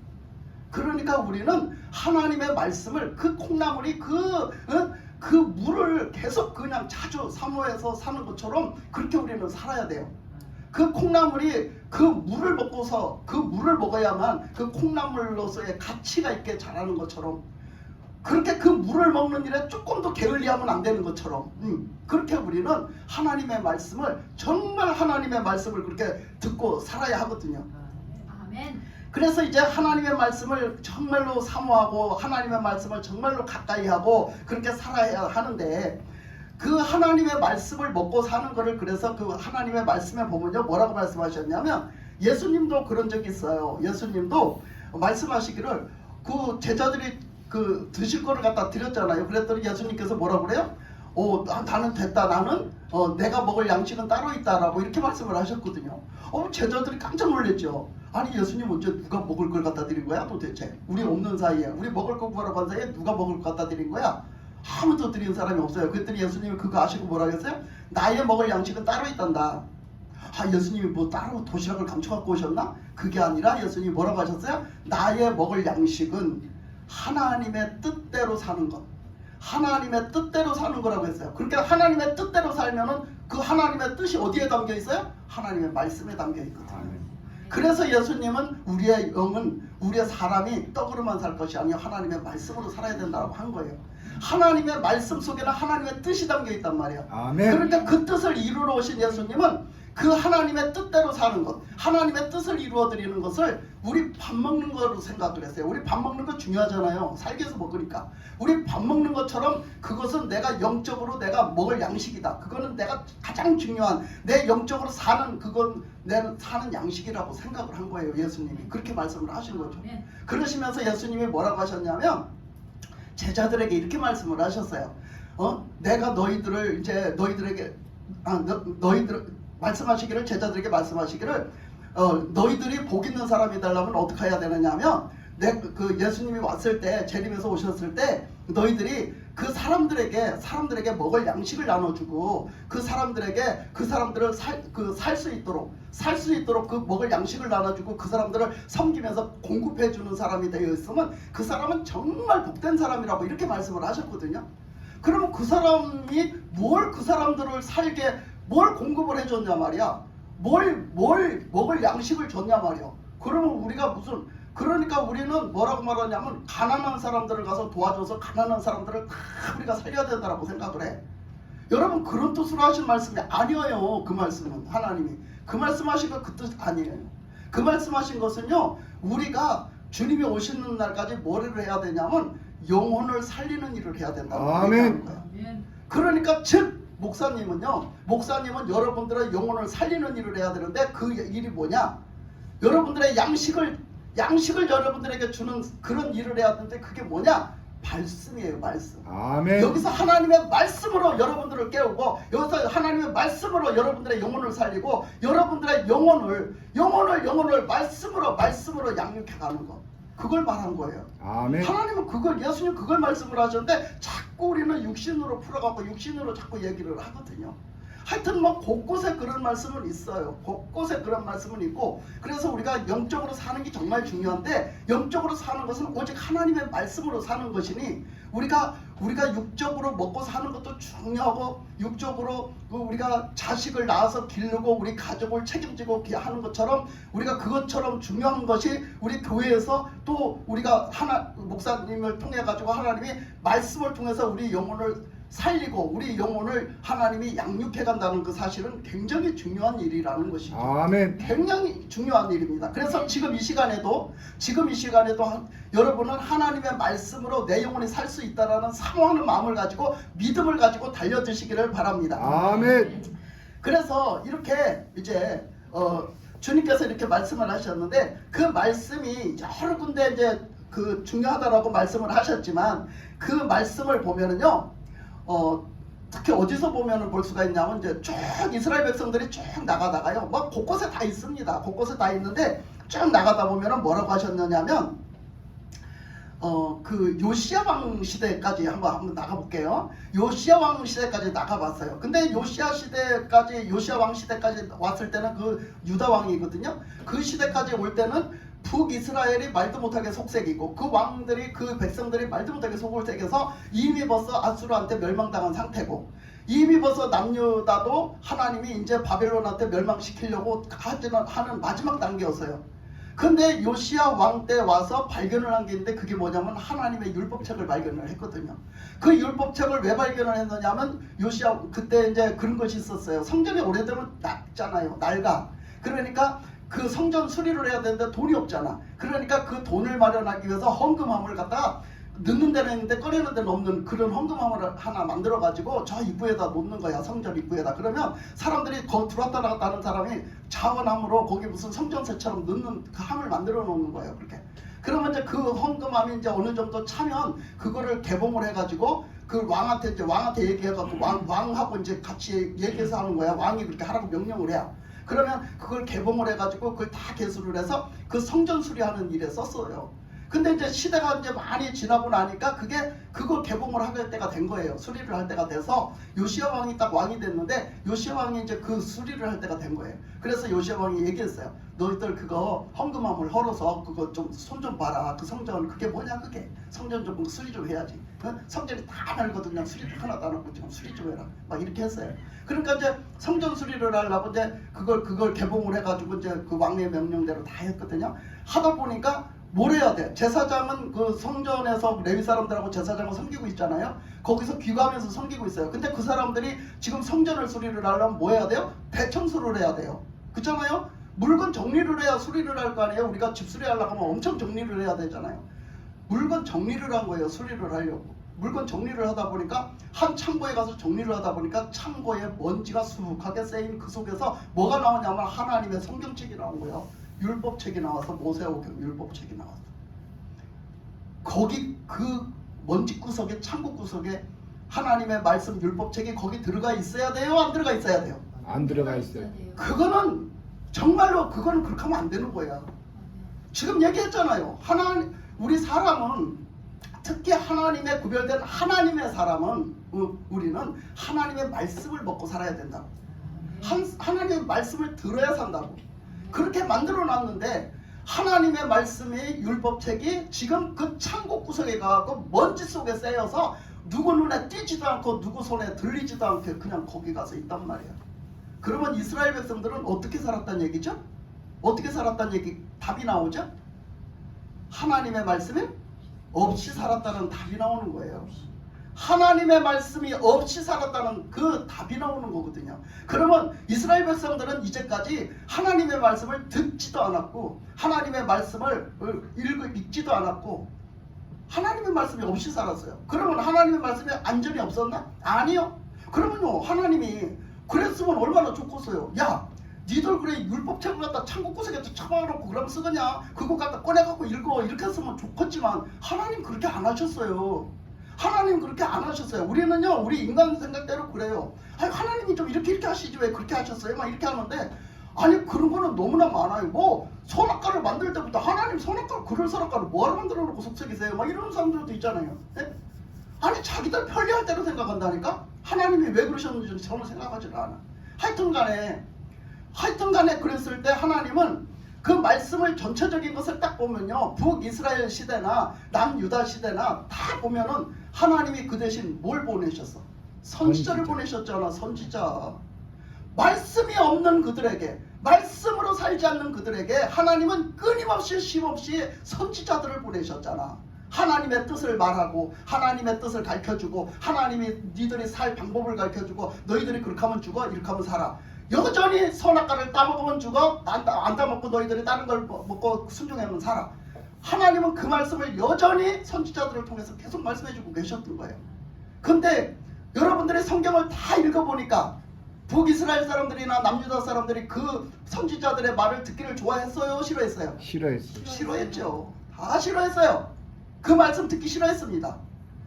그러니까 우리는 하나님의 말씀을 그 콩나물이 그 물을 계속 그냥 자주 사모해서 사는 것처럼 그렇게 우리는 살아야 돼요. 그 콩나물이 그 물을 먹고서 그 물을 먹어야만 그 콩나물로서의 가치가 있게 자라는 것처럼 그렇게 그 물을 먹는 일에 조금도 게을리하면 안 되는 것처럼 그렇게 우리는 하나님의 말씀을 정말 하나님의 말씀을 그렇게 듣고 살아야 하거든요. 아멘. 그래서 이제 하나님의 말씀을 정말로 사모하고 하나님의 말씀을 정말로 가까이 하고 그렇게 살아야 하는데 그 하나님의 말씀을 먹고 사는 거를 그래서 그 하나님의 말씀에 보면요 뭐라고 말씀하셨냐면 예수님도 그런 적이 있어요. 예수님도 말씀하시기를 그 제자들이 그 드실 거를 갖다 드렸잖아요. 그랬더니 예수님께서 뭐라고 그래요? 나는 됐다. 나는 내가 먹을 양식은 따로 있다라고 이렇게 말씀을 하셨거든요. 제자들이 깜짝 놀랐죠. 아니 예수님 언제 누가 먹을 걸 갖다 드린 거야 도대체? 우리 없는 사이에 우리 먹을 거 구하러 간 사이에 누가 먹을 거 갖다 드린 거야? 아무도 드린 사람이 없어요. 그랬더니 예수님이 그거 아시고 뭐라 했어요? 나의 먹을 양식은 따로 있단다. 예수님이 뭐 따로 도시락을 감춰갖고 오셨나? 그게 아니라 예수님이 뭐라고 하셨어요? 나의 먹을 양식은 하나님의 뜻대로 사는 것. 하나님의 뜻대로 사는 거라고 했어요. 그러니까 하나님의 뜻대로 살면은 그 하나님의 뜻이 어디에 담겨 있어요? 하나님의 말씀에 담겨 있거든요. 그래서 예수님은 우리의 영은 우리의 사람이 떡으로만 살 것이 아니라 하나님의 말씀으로 살아야 된다고 한 거예요. 하나님의 말씀 속에는 하나님의 뜻이 담겨 있단 말이에요. 아멘. 그러니까 그 뜻을 이루러 오신 예수님은 그 하나님의 뜻대로 사는 것, 하나님의 뜻을 이루어 드리는 것을 우리 밥 먹는 거로 생각을 했어요. 우리 밥 먹는 거 중요하잖아요. 살기 위해서 먹으니까. 우리 밥 먹는 것처럼 그것은 내가 영적으로 내가 먹을 양식이다. 그거는 내가 가장 중요한 내 영적으로 사는 그건 내 사는 양식이라고 생각을 한 거예요. 예수님이 그렇게 말씀을 하신 거죠. 그러시면서 예수님이 뭐라고 하셨냐면 제자들에게 이렇게 말씀을 하셨어요. 내가 너희들을 이제 너희들에게 너희들 말씀하시기를 제자들에게 말씀하시기를 너희들이 복 있는 사람이 되려면 어떻게 해야 되느냐면 그 예수님이 왔을 때 재림에서 오셨을 때 너희들이 그 사람들에게 먹을 양식을 나눠주고 그 사람들을 살 수 있도록 그 먹을 양식을 나눠주고 그 사람들을 섬기면서 공급해주는 사람이 되어 있으면 그 사람은 정말 복된 사람이라고 이렇게 말씀을 하셨거든요. 그러면 그 사람이 뭘 그 사람들을 살게 뭘 공급을 해줬냐 말이야. 뭘 먹을 양식을 줬냐 말이야. 그러면 우리가 그러니까 우리는 뭐라고 말하냐면 가난한 사람들을 가서 도와줘서 가난한 사람들을 다 우리가 살려야 된다고 생각을 해. 여러분 그런 뜻으로 하신 말씀이 아니에요. 그 말씀은 하나님이 그 말씀하신 거 그 뜻 아니에요. 그 말씀하신 것은요 우리가 주님이 오시는 날까지 뭐를 해야 되냐면 영혼을 살리는 일을 해야 된다고 아멘. 거예요. 그러니까 즉 목사님은 여러분들의 영혼을 살리는 일을 해야 되는데 그 일이 뭐냐? 여러분들의 양식을 여러분들에게 주는 그런 일을 해야 되는데 그게 뭐냐? 말씀이에요. 말씀. 아멘. 여기서 하나님의 말씀으로 여러분들을 깨우고 여기서 하나님의 말씀으로 여러분들의 영혼을 살리고 여러분들의 영혼을 말씀으로 양육해가는 것. 그걸 말한 거예요. 아멘. 하나님은 예수님 그걸 말씀을 하셨는데 자꾸 우리는 육신으로 풀어가고 육신으로 자꾸 얘기를 하거든요. 하여튼 뭐 곳곳에 그런 말씀은 있어요. 곳곳에 그런 말씀은 있고 그래서 우리가 영적으로 사는 게 정말 중요한데 영적으로 사는 것은 오직 하나님의 말씀으로 사는 것이니 우리가 육적으로 먹고 사는 것도 중요하고 육적으로 우리가 자식을 낳아서 기르고 우리 가족을 책임지고 하는 것처럼 우리가 그것처럼 중요한 것이 우리 교회에서 또 우리가 목사님을 통해 가지고 하나님이 말씀을 통해서 우리 영혼을 살리고 우리 영혼을 하나님이 양육해 간다는 그 사실은 굉장히 중요한 일이라는 것이죠. 아멘. 굉장히 중요한 일입니다. 그래서 지금 이 시간에도 여러분은 하나님의 말씀으로 내 영혼이 살 수 있다라는 사모하는 마음을 가지고 믿음을 가지고 달려드시기를 바랍니다. 아멘. 그래서 이렇게 이제 주님께서 이렇게 말씀을 하셨는데 그 말씀이 여러 군데 이제 그 중요하다라고 말씀을 하셨지만 그 말씀을 보면은요. 특히 어디서 보면은 볼 수가 있냐면 이제 쭉 이스라엘 백성들이 쭉 나가다가요. 뭐 곳곳에 다 있습니다. 곳곳에 다 있는데 쭉 나가다 보면은 뭐라고 하셨느냐면 그 요시야 왕 시대까지 한번 나가볼게요. 요시야 왕 시대까지 나가봤어요. 근데 요시야 왕 시대까지 왔을 때는 그 유다 왕이거든요. 그 시대까지 올 때는 북이스라엘이 말도 못하게 속색이고 그 왕들이 그 백성들이 말도 못하게 속을 새겨서 이미 벌써 아수르한테 멸망당한 상태고 이미 벌써 남유다도 하나님이 이제 바벨론한테 멸망시키려고 하는 마지막 단계였어요. 근데 요시야 왕 때 와서 발견을 한 게 있는데 그게 뭐냐면 하나님의 율법책을 발견을 했거든요. 그 율법책을 왜 발견을 했느냐면 요시야 그때 이제 그런 것이 있었어요. 성전이 오래되면 낡잖아요. 낡아. 그러니까 그 성전 수리를 해야 되는데 돈이 없잖아. 그러니까 그 돈을 마련하기 위해서 헌금함을 갖다가 넣는 데는 있는데 꺼내는 데는 없는 그런 헌금함을 하나 만들어 가지고 저 입구에다 놓는 거야. 성전 입구에다. 그러면 사람들이 거 들어왔다 나갔다 하는 사람이 자원함으로 거기 무슨 성전세처럼 넣는 그 함을 만들어 놓는 거예요. 그렇게. 그러면 이제 그 헌금함이 이제 어느 정도 차면 그거를 개봉을 해가지고 그 왕한테 얘기해갖고 왕하고 이제 같이 얘기해서 하는 거야. 왕이 그렇게 하라고 명령을 해요. 그러면 그걸 개봉을 해가지고 그걸 다 개수를 해서 그 성전 수리하는 일에 썼어요. 근데 이제 시대가 이제 많이 지나고 나니까 그걸 개봉을 할 때가 된 거예요. 수리를 할 때가 돼서 요시야 왕이 딱 왕이 됐는데 요시야 왕이 이제 그 수리를 할 때가 된 거예요. 그래서 요시야 왕이 얘기했어요. 너희들 그거 헌금함을 헐어서 그거 좀 손 좀 봐라. 그 성전 그게 뭐냐 그게 성전 좀 수리 좀 해야지. 성전이 다 낡거든요. 수리 하나도 안 하고 지금 수리 좀 해라. 막 이렇게 했어요. 그러니까 이제 성전 수리를 하려고 이제 그걸 개봉을 해가지고 이제 그 왕의 명령대로 다 했거든요. 하다 보니까 뭘 해야 돼? 제사장은 그 성전에서 레위 사람들하고 제사장을 섬기고 있잖아요. 거기서 귀감해서 섬기고 있어요. 근데 그 사람들이 지금 성전을 수리를 하려면 뭐 해야 돼요? 대청소를 해야 돼요. 그렇잖아요? 물건 정리를 해야 수리를 할 거 아니에요. 우리가 집 수리하려고 하면 엄청 정리를 해야 되잖아요. 물건 정리를 한 거예요. 수리를 하려고. 물건 정리를 하다 보니까 한 창고에 가서 정리를 하다 보니까 창고에 먼지가 수북하게 쌓인 그 속에서 뭐가 나오냐면 하나님의 성경책이 나온 거예요. 율법책이 나와서 모세오경 율법책이 나왔어. 거기 그 먼지 구석에 창고 구석에 하나님의 말씀 율법책이 거기 들어가 있어야 돼요? 안 들어가 있어야 돼요? 안 들어가 있어요. 그거는 정말로 그거는 그렇게 하면 안 되는 거야. 지금 얘기했잖아요. 우리 사람은 특히 하나님의 구별된 하나님의 사람은 우리는 하나님의 말씀을 먹고 살아야 된다고. 하나님의 말씀을 들어야 산다고. 그렇게 만들어 놨는데 하나님의 말씀이 율법책이 지금 그 창고 구석에 가고 먼지 속에 쌓여서 누구 눈에 띄지도 않고 누구 손에 들리지도 않게 그냥 거기 가서 있단 말이야. 그러면 이스라엘 백성들은 어떻게 살았단 얘기죠? 어떻게 살았단 얘기 답이 나오죠? 하나님의 말씀이 없이 살았다는 답이 나오는 거예요. 하나님의 말씀이 없이 살았다는 그 답이 나오는 거거든요. 그러면 이스라엘 백성들은 이제까지 하나님의 말씀을 듣지도 않았고 하나님의 말씀을 읽지도 않았고 하나님의 말씀이 없이 살았어요. 그러면 하나님의 말씀에 안전이 없었나? 아니요. 그러면요 하나님이 그랬으면 얼마나 좋겠어요. 야 니들 그래 율법책을 갖다 창고 구석에다 쳐박아놓고 그러면 쓰겠냐? 그거 갖다 꺼내갖고 읽어 이렇게 했으면 좋겠지만 하나님 그렇게 안 하셨어요. 하나님 그렇게 안 하셨어요. 우리는요 우리 인간 생각대로 그래요. 아니 하나님이 좀 이렇게 하시지 왜 그렇게 하셨어요? 막 이렇게 하는데 아니 그런 거는 너무나 많아요. 뭐 선악과를 만들 때부터 하나님 선악과 그럴 선악과를 뭐하러 만들어 놓고 속삭이세요? 막 이런 사람들도 있잖아요. 네? 아니 자기들 편리할 대로 생각한다니까? 하나님이 왜 그러셨는지 저는 생각하지를 않아. 하여튼간에 그랬을 때 하나님은 그 말씀을 전체적인 것을 딱 보면요 북이스라엘 시대나 남유다 시대나 다 보면은 하나님이 그 대신 뭘 보내셨어? 선지자를 보내셨잖아. 선지자. 말씀이 없는 그들에게 말씀으로 살지 않는 그들에게 하나님은 끊임없이 쉼없이 선지자들을 보내셨잖아. 하나님의 뜻을 말하고 하나님의 뜻을 가르쳐주고 하나님이 니들이 살 방법을 가르쳐주고 너희들이 그렇게 하면 죽어 이렇게 하면 살아. 여전히 선악과를 따먹으면 죽어 안 따먹고 너희들이 다른 걸 먹고 순종하면 살아. 하나님은 그 말씀을 여전히 선지자들을 통해서 계속 말씀해주고 계셨던 거예요. 근데 여러분들이 성경을 다 읽어보니까 북이스라엘 사람들이나 남유다 사람들이 그 선지자들의 말을 듣기를 좋아했어요? 싫어했어요? 싫어했어요. 싫어했죠. 다 싫어했어요. 그 말씀 듣기 싫어했습니다.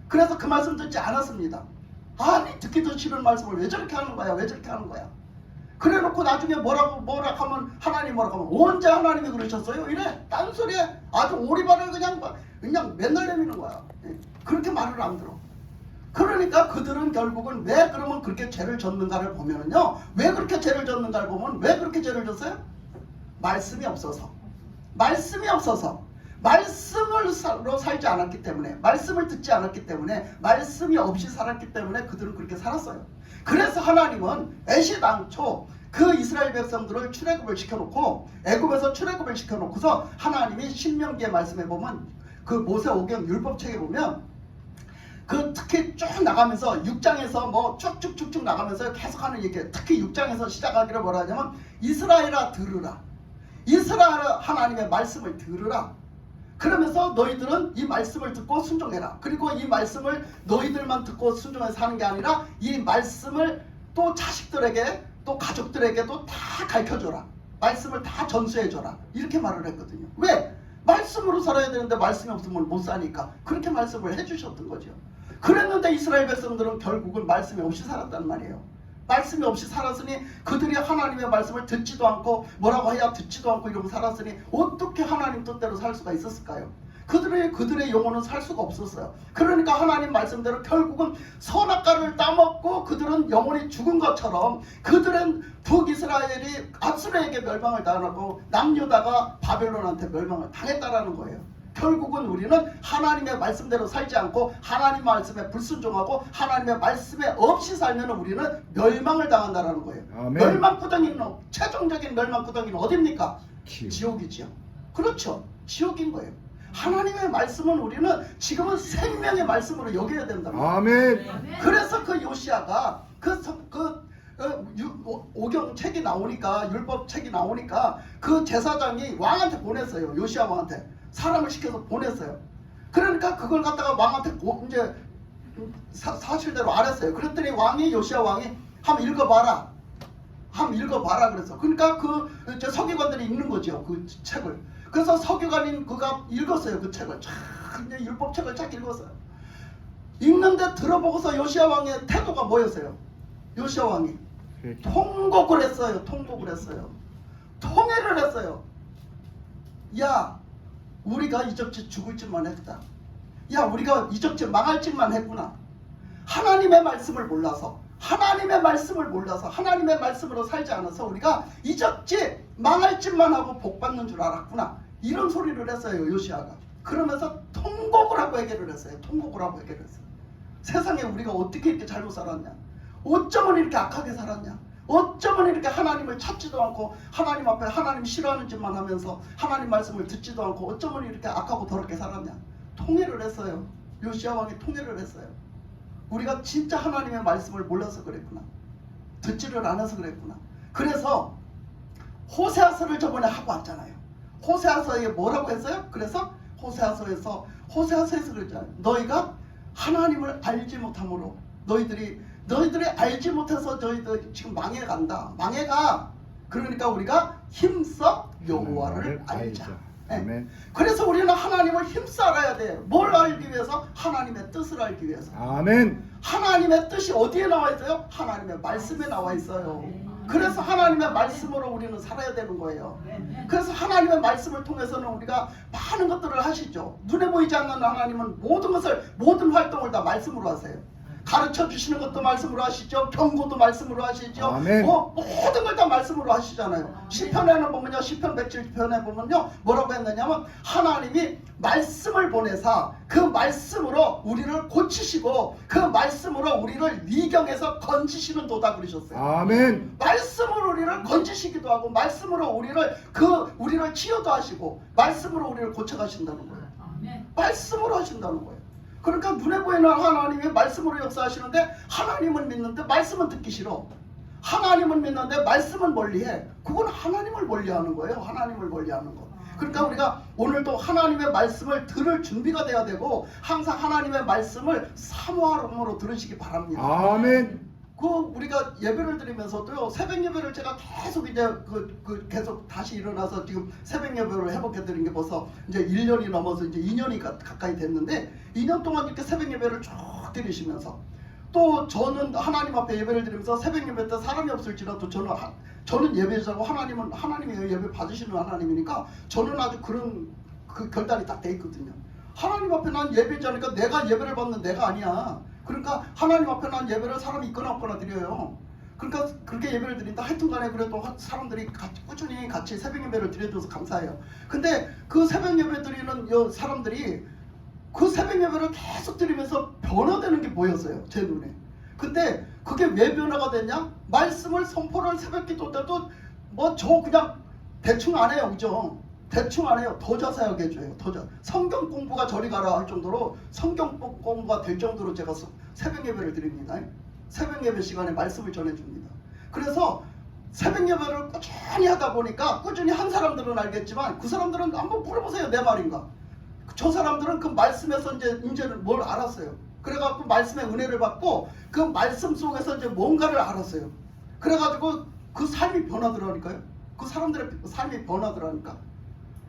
그래서 그 말씀 듣지 않았습니다. 아니 듣기도 싫은 말씀을 왜 저렇게 하는 거야? 왜 저렇게 하는 거야? 그래 놓고 나중에 뭐라 하면 하나님 뭐라고 하면 언제 하나님이 그러셨어요? 이래 딴소리에 아주 오리발을 그냥 맨날 내미는 거야. 그렇게 말을 안 들어. 그러니까 그들은 결국은 왜 그러면 그렇게 죄를 졌는가를 보면은요 왜 그렇게 죄를 졌는가를 보면 왜 그렇게 죄를 졌어요? 말씀이 없어서. 말씀이 없어서 말씀으로 살지 않았기 때문에, 말씀을 듣지 않았기 때문에, 말씀이 없이 살았기 때문에 그들은 그렇게 살았어요. 그래서 하나님은 애시당초 그 이스라엘 백성들을 출애굽을 시켜놓고, 애굽에서 출애굽을 시켜놓고서 하나님이 신명기의 말씀에 보면, 그 모세오경 율법책에 보면 그 특히 쭉 나가면서 6장에서 뭐 쭉쭉쭉쭉 나가면서 계속하는 얘기, 특히 6장에서 시작하기를 뭐라 하냐면 이스라엘아 들으라, 이스라엘아 하나님의 말씀을 들으라. 그러면서 너희들은 이 말씀을 듣고 순종해라. 그리고 이 말씀을 너희들만 듣고 순종해서 사는 게 아니라 이 말씀을 또 자식들에게 또 가족들에게도 다 가르쳐줘라. 말씀을 다 전수해줘라. 이렇게 말을 했거든요. 왜? 말씀으로 살아야 되는데 말씀이 없으면 못 사니까 그렇게 말씀을 해주셨던 거죠. 그랬는데 이스라엘 백성들은 결국은 말씀이 없이 살았단 말이에요. 말씀이 없이 살았으니 그들이 하나님의 말씀을 듣지도 않고 뭐라고 해야 듣지도 않고 이러고 살았으니 어떻게 하나님 뜻대로 살 수가 있었을까요? 그들의 영혼은 살 수가 없었어요. 그러니까 하나님 말씀대로 결국은 선악과를 따먹고 그들은 영혼이 죽은 것처럼 그들은 북이스라엘이 아수르에게 멸망을 당하고 남유다가 바벨론한테 멸망을 당했다라는 거예요. 결국은 우리는 하나님의 말씀대로 살지 않고 하나님 말씀에 불순종하고 하나님의 말씀에 없이 살면 우리는 멸망을 당한다라는 거예요. 아멘. 멸망구덩이는, 최종적인 멸망구덩이는 어디입니까? 지옥. 지옥이지요. 그렇죠. 지옥인 거예요. 하나님의 말씀은 우리는 지금은 생명의 말씀으로 여겨야 된다. 아멘. 그래서 그 요시아가 오경 책이 나오니까, 율법 책이 나오니까 그 제사장이 왕한테 보냈어요. 요시아 왕한테 사람을 시켜서 보냈어요. 그러니까 그걸 갖다가 왕한테 이제 사실대로 알았어요. 그랬더니 왕이, 요시아 왕이 한번 읽어봐라, 한번 읽어봐라 그래서. 그러니까 그 서기관들이 읽는 거죠, 그 책을. 그래서 서기관인 그가 읽었어요. 그 책을 쫙, 이제 율법책을 쫙 읽었어요. 읽는데 들어보고서 요시아 왕의 태도가 뭐였어요? 요시아 왕이 통곡을 했어요. 통곡을 했어요. 통회를 했어요. 야, 우리가 이적지 죽을 짓만 했다. 야, 우리가 이적지 망할 짓만 했구나. 하나님의 말씀을 몰라서, 하나님의 말씀을 몰라서, 하나님의 말씀으로 살지 않아서 우리가 이적지 망할 짓만 하고 복 받는 줄 알았구나. 이런 소리를 했어요, 요시아가. 그러면서 통곡을 하고 해결을 했어요. 통곡을 하고 해결을 했어요. 세상에 우리가 어떻게 이렇게 잘못 살았냐? 어쩌면 이렇게 악하게 살았냐? 어쩌면 이렇게 하나님을 찾지도 않고 하나님 앞에 하나님 싫어하는 짓만 하면서 하나님 말씀을 듣지도 않고 어쩌면 이렇게 악하고 더럽게 살았냐? 통회를 했어요. 요시아 왕이 통회를 했어요. 우리가 진짜 하나님의 말씀을 몰라서 그랬구나. 듣지를 않아서 그랬구나. 그래서 호세아서를 저번에 하고 왔잖아요. 호세아서에 뭐라고 했어요? 그래서 호세아서에서 그랬잖아요. 너희가 하나님을 알지 못함으로 너희들이 알지 못해서 너희들 지금 망해간다. 망해가. 그러니까 우리가 힘써 여호와를 알자. 네. 그래서 우리는 하나님을 힘써 알아야 돼. 뭘 알기 위해서? 하나님의 뜻을 알기 위해서. 아멘. 하나님의 뜻이 어디에 나와 있어요? 하나님의 말씀에 나와 있어요. 그래서 하나님의 말씀으로 우리는 살아야 되는 거예요. 그래서 하나님의 말씀을 통해서는 우리가 많은 것들을 하시죠. 눈에 보이지 않는 하나님은 모든 활동을 다 말씀으로 하세요. 가르쳐 주시는 것도 말씀으로 하시죠. 경고도 말씀으로 하시죠. 모든 걸 다 말씀으로 하시잖아요. 시편에는 보면요, 시편 107편에 보면요, 뭐라고 했느냐면 하나님이 말씀을 보내사 그 말씀으로 우리를 고치시고 그 말씀으로 우리를 미경에서 건지시는 도다 그러셨어요. 아멘. 말씀으로 우리를 건지시기도 하고 말씀으로 우리를 치유도 하시고 말씀으로 우리를 고쳐가신다는 거예요. 말씀으로 하신다는 거예요. 그러니까 눈에 보이는 하나님이 말씀으로 역사하시는데 하나님을 믿는데 말씀은 듣기 싫어. 하나님은 믿는데 말씀은 멀리해. 그건 하나님을 멀리하는 거예요. 하나님을 멀리하는 거. 그러니까 우리가 오늘도 하나님의 말씀을 들을 준비가 돼야 되고 항상 하나님의 말씀을 사모함으로 들으시기 바랍니다. 아멘. 우리가 예배를 드리면서도요, 새벽 예배를 제가 계속 이제 계속 다시 일어나서 지금 새벽 예배를 회복해 드린 게 벌써 이제 1년이 넘어서 이제 2년이 가까이 됐는데 2년 동안 이렇게 새벽 예배를 쭉 드리시면서 또 저는 하나님 앞에 예배를 드리면서 새벽 예배 때 사람이 없을지라도 저는 예배자고 하나님이 예배 받으시는 하나님이니까 저는 아주 그런 결단이 딱 돼 있거든요. 하나님 앞에 난 예배자니까 내가 예배를 받는 내가 아니야. 그러니까 하나님 앞에 난 예배를 사람이 있거나 없거나 드려요. 그러니까 그렇게 예배를 드린다. 하여튼간에 그래도 사람들이 꾸준히 같이 새벽 예배를 드려줘서 감사해요. 근데 그 새벽 예배 드리는 사람들이 그 새벽 예배를 계속 드리면서 변화되는 게 보였어요, 제 눈에. 근데 그게 왜 변화가 됐냐? 말씀을 선포를 새벽 기도 때도 뭐 저 그냥 대충 안 해요, 그죠? 대충 안 해요. 더 자세하게 해줘요. 성경 공부가 저리 가라 할 정도로 성경 공부가 될 정도로 제가 새벽 예배를 드립니다. 새벽 예배 시간에 말씀을 전해줍니다. 그래서 새벽 예배를 꾸준히 하다 보니까 꾸준히 한 사람들은 알겠지만 그 사람들은 한번 물어보세요. 내 말인가? 저 사람들은 그 말씀에서 이제는 뭘 알았어요. 그래갖고 말씀의 은혜를 받고 그 말씀 속에서 이제 뭔가를 알았어요. 그래가지고 그 삶이 변하더라니까요. 그 사람들의 삶이 변하더라니까.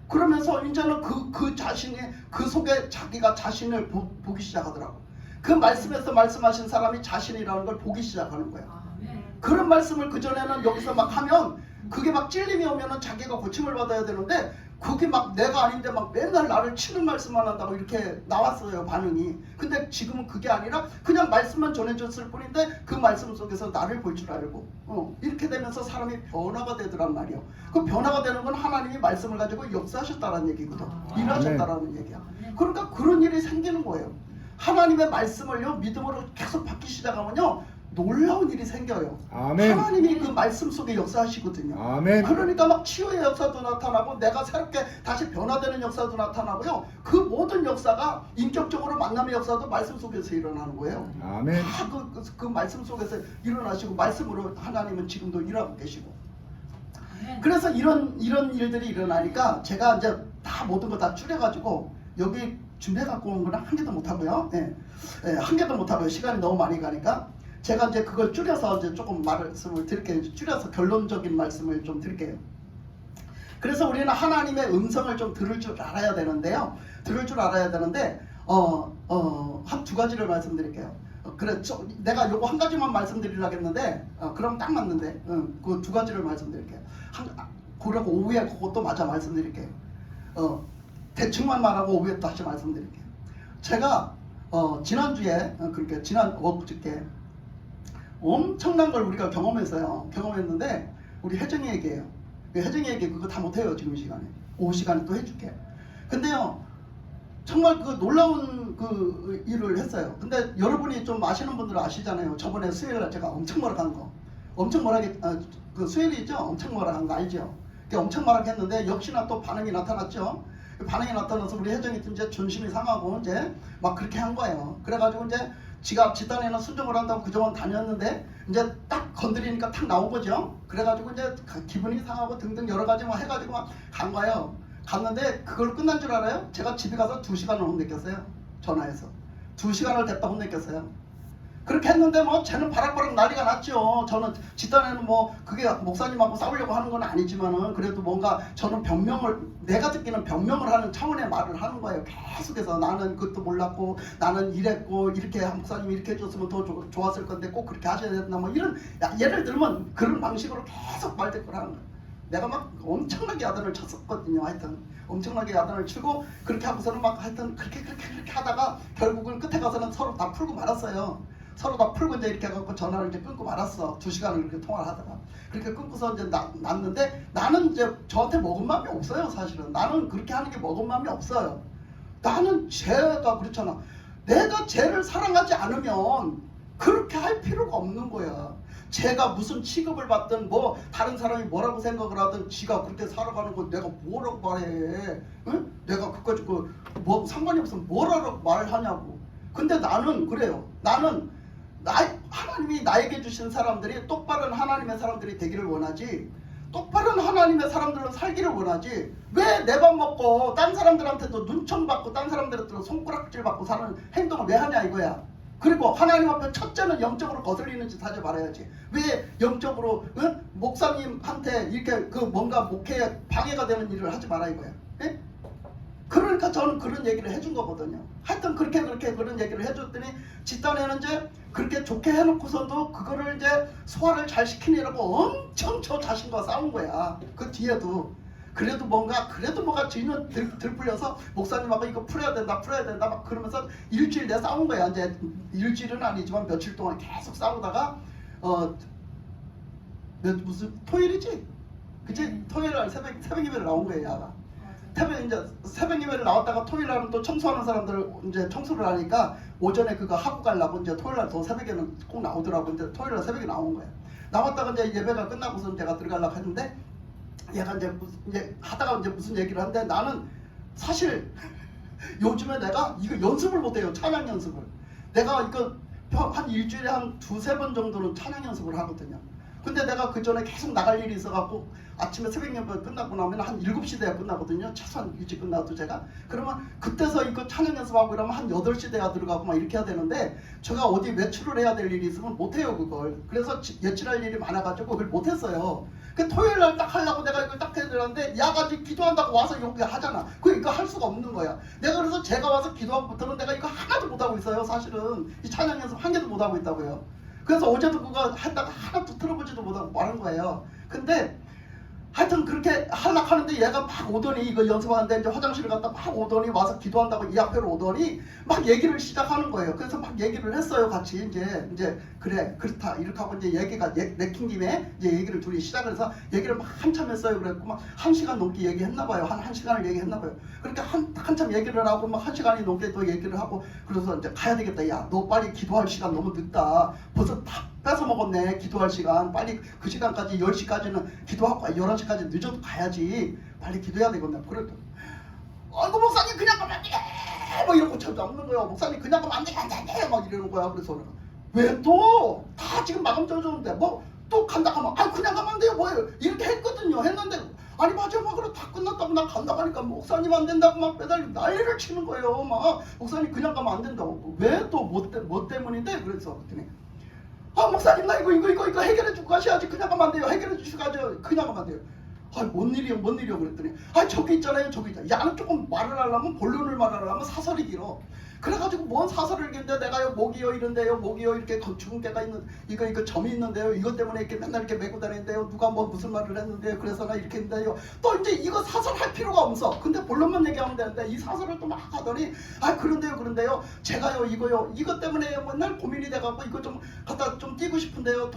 그러면서 이제는 그 자신이 그 속에 자기가 자신을 보기 시작하더라고. 그 말씀에서 말씀하신 사람이 자신이라는 걸 보기 시작하는 거야. 아멘. 그런 말씀을 그전에는 여기서 막 하면 그게 막 찔림이 오면은 자기가 고침을 받아야 되는데 그게 막 내가 아닌데 막 맨날 나를 치는 말씀만 한다고 이렇게 나왔어요, 반응이. 근데 지금은 그게 아니라 그냥 말씀만 전해줬을 뿐인데 그 말씀 속에서 나를 볼 줄 알고 이렇게 되면서 사람이 변화가 되더란 말이에요. 그 변화가 되는 건 하나님이 말씀을 가지고 역사하셨다는 얘기거든. 일하셨다라는 얘기야. 그러니까 그런 일이 생기는 거예요. 하나님의 말씀을요 믿음으로 계속 받기 시작하면요 놀라운 일이 생겨요. 아멘. 하나님이 그 말씀 속에 역사하시거든요. 아멘. 그러니까 막 치유의 역사도 나타나고 내가 새롭게 다시 변화되는 역사도 나타나고요. 그 모든 역사가 인격적으로 만남의 역사도 말씀 속에서 일어나는 거예요. 아멘. 다 그 말씀 속에서 일어나시고 말씀으로 하나님은 지금도 일하고 계시고. 아멘. 그래서 이런 일들이 일어나니까 제가 이제 다 모든 거 다 줄여가지고 여기 준비해 갖고 온 거는 한 개도 못 하고요. 한 개도 못 하고요. 시간이 너무 많이 가니까. 제가 이제 그걸 줄여서 이제 조금 말씀을 드릴게요. 줄여서 결론적인 말씀을 좀 드릴게요. 그래서 우리는 하나님의 음성을 좀 들을 줄 알아야 되는데요. 한 두 가지를 말씀드릴게요. 그래, 내가 요거 한 가지만 말씀드리려고 했는데, 그럼 딱 맞는데, 그 두 가지를 말씀드릴게요. 그리고 오후에 그것도 마저 말씀드릴게요. 대충만 말하고 오후에 다시 말씀드릴게요. 제가 지난주에, 그러니까 어저께 엄청난 걸 우리가 경험했는데 우리 혜정이 얘기해요. 혜정이 얘기 그거 다 못해요 지금 시간에. 오후 시간에 또 해줄게. 근데요 정말 그 놀라운 그 일을 했어요. 근데 여러분이 좀 아시는 분들은 아시잖아요. 저번에 수요일날 제가 엄청 뭐라한 거. 그 수요일이죠. 엄청 뭐라한 거 알죠? 엄청 뭐라했는데 역시나 또 반응이 나타났죠. 반응이 나타나서 우리 혜정이 이제 존심이 상하고 이제 막 그렇게 한 거예요. 그래가지고 이제 지가 집단에는 순종을 한다고 그동안 다녔는데 이제 딱 건드리니까 탁 나온 거죠. 그래가지고 이제 기분이 상하고 등등 여러 가지 막 해가지고 막 간 거예요. 갔는데 그걸 끝난 줄 알아요? 제가 집에 가서 2시간을 혼냈겠어요. 전화해서 2시간을 됐다 혼냈겠어요. 그렇게 했는데 뭐 쟤는 바락바락 난리가 났죠. 저는 집단에는 뭐 그게 목사님하고 싸우려고 하는 건 아니지만은 그래도 뭔가 저는 내가 듣기는 변명을 하는 차원의 말을 하는 거예요. 계속해서 나는 그것도 몰랐고 나는 이랬고 이렇게 목사님이 이렇게 해줬으면 더 좋았을 건데 꼭 그렇게 하셔야 된다 뭐 이런 예를 들면 그런 방식으로 계속 말대꾸를 하는 거예요. 내가 막 엄청나게 야단을 쳤었거든요. 하여튼 엄청나게 야단을 치고 그렇게 하고서는 막 하여튼 그렇게 하다가 결국은 끝에 가서는 서로 다 풀고 말았어요. 서로 다 풀고 이제 이렇게 해갖고 전화를 이제 끊고 말았어. 2시간을 이렇게 통화를 하다가 그렇게 끊고서 이제 났는데 나는 이제 저한테 먹은 마음이 없어요. 사실은 나는 그렇게 하는 게 먹은 마음이 없어요. 나는 쟤가 그렇잖아. 내가 쟤를 사랑하지 않으면 그렇게 할 필요가 없는 거야. 쟤가 무슨 취급을 받든 뭐 다른 사람이 뭐라고 생각을 하든 지가 그렇게 살아가는 거 내가 뭐라고 말해. 응? 내가 그까지 뭐 상관이 없으면 뭐라고 말하냐고. 근데 나는 그래요. 나는 하나님이 나에게 주신 사람들이 똑바른 하나님의 사람들이 되기를 원하지, 똑바른 하나님의 사람들로 살기를 원하지, 왜 내 밥 먹고 딴 사람들한테도 눈총 받고 딴 사람들한테도 손가락질 받고 사는 행동을 왜 하냐 이거야. 그리고 하나님 앞에 첫째는 영적으로 거슬리는 짓 하지 말아야지. 왜 영적으로 목사님한테 이렇게 뭔가 목회에 방해가 되는 일을 하지 마라 이거야. 예? 그러니까 저는 그런 얘기를 해준 거거든요. 하여튼 그렇게 그런 얘기를 해줬더니 집단에는 이제 그렇게 좋게 해놓고서도 그거를 이제 소화를 잘 시키느라고 엄청 저 자신과 싸운 거야. 그 뒤에도 그래도 뭔가 뒤는 들풀려서 목사님하고 이거 풀어야 된다 막 그러면서 일주일 내 싸운 거야. 이제 일주일은 아니지만 며칠 동안 계속 싸우다가 무슨 토요일이지? 그치? 토요일 날 새벽 예배를 나온 거예요, 야가. 새벽 예배를 나왔다가 토요일 날은 또 청소하는 사람들 이제 청소를 하니까 오전에 그거 하고 가려고 이제 토요일 날 더 새벽에는 꼭 나오더라고. 이제 토요일 날 새벽에 나온 거예요. 나왔다가 이제 예배가 끝나고서 제가 들어가려고 했는데 얘가 이제 하다가 이제 무슨 얘기를 하는데 나는 사실 요즘에 내가 이거 연습을 못해요. 찬양 연습을. 내가 이거 한 일주일에 한 두세 번 정도는 찬양 연습을 하거든요. 근데 내가 그 전에 계속 나갈 일이 있어갖고 아침에 새벽 예배 끝나고 나면 한 7시 돼야 끝나거든요. 최소한 일찍 끝나도 제가. 그러면 그때서 이거 찬양 연습하고 이러면 한 8시 돼야 들어가고 막 이렇게 해야 되는데 제가 어디 외출을 해야 될 일이 있으면 못해요 그걸. 그래서 예출할 일이 많아가지고 그걸 못했어요. 그 토요일 날 딱 하려고 내가 이걸 딱 해야 되는데 야가지 기도한다고 와서 여기 하잖아. 이거 할 수가 없는 거야. 내가 그래서 제가 와서 기도하고부터는 내가 이거 하나도 못하고 있어요. 사실은 이 찬양 연습 한 개도 못하고 있다고요. 그래서 어제도 그거 했다가 하나도 들어보지도 못하고 마는 거예요. 근데 하여튼 그렇게 하려고 하는데 얘가 막 오더니 이거 연습하는데 이제 화장실을 갔다 막 오더니 와서 기도한다고 이 앞에로 오더니 막 얘기를 시작하는 거예요. 그래서 막 얘기를 했어요. 같이 이제 그래 그렇다 이렇게 하고 이제 얘기가 내킨 김에 이제 얘기를 둘이 시작을 해서 얘기를 막 한참 했어요. 그랬고 막 1시간 넘게 얘기했나 봐요. 한 1시간을 얘기했나 봐요. 그러니까 한참 얘기를 하고 막 1시간이 넘게 또 얘기를 하고 그래서 이제 가야 되겠다. 야 너 빨리 기도할 시간 너무 늦다. 벌써 다 뺏어 먹었네. 기도할 시간 빨리 그 시간까지 10시까지는 기도하고 11시까지 늦어도 가야지. 빨리 기도해야 되겠네. 그래도 아이고 목사님 그냥 가면 안 돼. 막 이러고 저도 없는 거야. 목사님 그냥 가면 안 돼. 막 이러는 거야. 그래서 왜 또 다 지금 마감 쪄줬는데 뭐 또 간다 하면 아 그냥 가면 안 돼요. 뭐예요. 이렇게 했거든요. 했는데 아니 마지막으로 다 끝났다고 나 간다고 하니까 목사님 안 된다고 막 매달리고 난리를 치는 거예요. 막 목사님 그냥 가면 안 된다고. 왜 또 뭐 때문인데? 그래서 그랬더니 아 목사님 나 이거 해결해 주고 가셔야지. 그냥 가면 안 돼요. 해결해 주시고 가죠. 그냥 가면 안 돼요. 아 뭔 일이요 그랬더니 아 저기 있잖아요. 야는 조금 말을 하려면 본론을 말하려면 사설이 길어. 그래가지고 뭔 사설을 읽는데 내가요 목이요 이런데요 목이요 이렇게 죽은 개가 있는 이거 점이 있는데요 이것 때문에 이렇게 맨날 이렇게 메고 다니는데요 누가 뭐 무슨 말을 했는데요 그래서 나 이렇게 했는데요 또 이제 이거 사설 할 필요가 없어. 근데 본론만 얘기하면 되는데 이 사설을 또 막 하더니 아 그런데요 제가요 이거요 이것 때문에 맨날 고민이 돼갖고 이거 좀 갖다 좀 띄고 싶은데요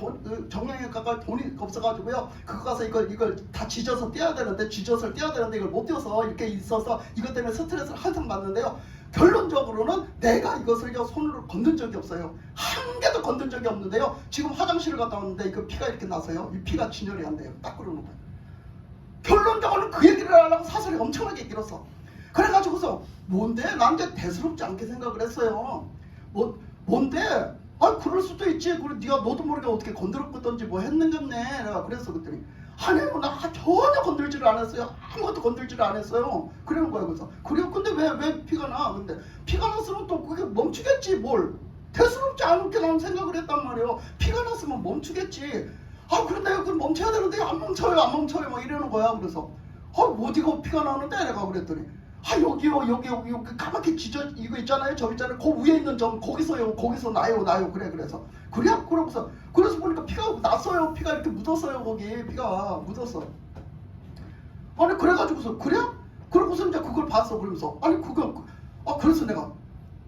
정형외과가 돈이 없어가지고요 그거 가서 이걸 다 지져서 떼야 되는데 지져서 떼야 되는데 이걸 못 떼어서 이렇게 있어서 이것 때문에 스트레스를 한참 받는데요. 결론적으로는 내가 이것을 손으로 건든 적이 없어요. 한 개도 건든 적이 없는데요. 지금 화장실을 갔다 왔는데 이거 피가 이렇게 나서요. 이 피가 진열이 안 돼요. 딱 그러는 거예요. 결론적으로는 그 얘기를 하려고 사설이 엄청나게 길었어. 그래가지고서 뭔데? 난 이제 대수롭지 않게 생각을 했어요. 뭔데? 아 그럴 수도 있지. 그래 네가 너도 모르게 어떻게 건드렸던지 뭐 했는겠네. 내가 그래서 그랬더니 아니요 나 전혀 건들지를 않았어요. 아무것도 건들지를 않았어요. 그러는 거야. 그래서 그래요. 근데 왜 피가 나? 근데 피가 났으면 또 그게 멈추겠지 뭘. 대수롭지 않게 난 생각을 했단 말이에요. 피가 났으면 멈추겠지. 아 그런데 그 멈춰야 되는데 안 멈춰요 막 이러는 거야. 그래서 어디가 피가 나는데 내가 그랬더니 여기요 까맣게 지져 이거 있잖아요. 저 있잖아요. 그 위에 있는 점 거기서 나요. 그래서 그러고서 보니까 피가 났어요. 피가 이렇게 묻었어요. 거기 피가 묻었어. 아니 그래가지고서 그러고서 이제 그걸 봤어. 그러면서 그래서 내가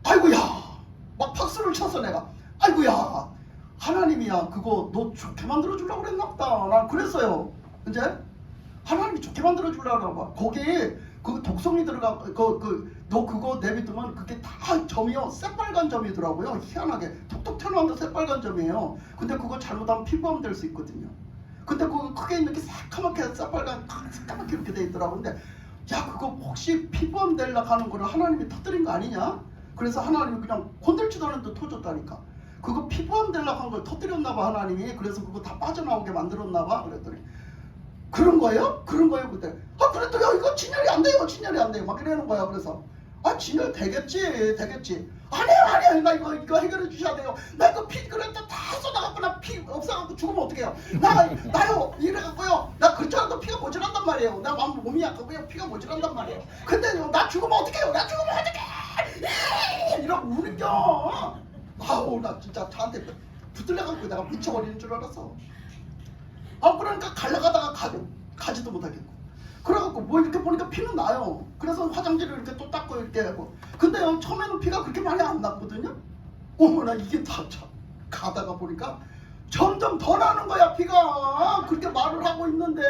아이고야 막 박수를 쳤어. 내가 아이고야 하나님이야 그거 너 좋게 만들어 주려고 그랬나 보다. 난 그랬어요. 이제 하나님이 좋게 만들어 주려고 봐. 거기에 그 독성이 들어가 너 그거 내비두면 그게 다 점이요 새빨간 점이더라고요. 희한하게 톡톡 튀어나오는 새빨간 점이에요. 근데 그거 잘못하면 피부암 될 수 있거든요. 근데 그거 크게 있는 게 새까맣게 새까맣게 이렇게 돼 있더라고. 근데 야 그거 혹시 피부암 되려고 하는 거를 하나님이 터뜨린 거 아니냐? 그래서 하나님이 그냥 건들지도 않았는데 터졌다니까. 그거 피부암 되려고 한 걸 터뜨렸나 봐 하나님이. 그래서 그거 다 빠져나오게 만들었나 봐. 그랬더니 그런 거예요 그때. 그래도 야 이거 진열이 안 돼요 막 이러는 거야. 그래서 진열 되겠지. 아니에요 나 이거 해결해 주셔야 돼요. 나 이거 피 그랬다 다 쏟아갖고 나 피 없어갖고 죽으면 어떡해요. 나요 이래갖고요 나 그렇잖아도 피가 모자란단 말이에요. 나 몸이 약하고요 피가 모자란단 말이에요. 근데 나 죽으면 어떡해요. 이러고 우는겨. 아우 나 진짜 저한테 붙들려갖고 내가 미쳐버리는 줄 알았어. 그러니까 가려가다가 가지도 못하겠고. 그래갖고 뭐 이렇게 보니까 피는 나요. 그래서 화장지를 이렇게 또 닦고 이렇게 하고. 근데요 처음에는 피가 그렇게 많이 안 났거든요. 어머나 이게 다 가다가 보니까 점점 더 나는 거야 피가. 그렇게 말을 하고 있는데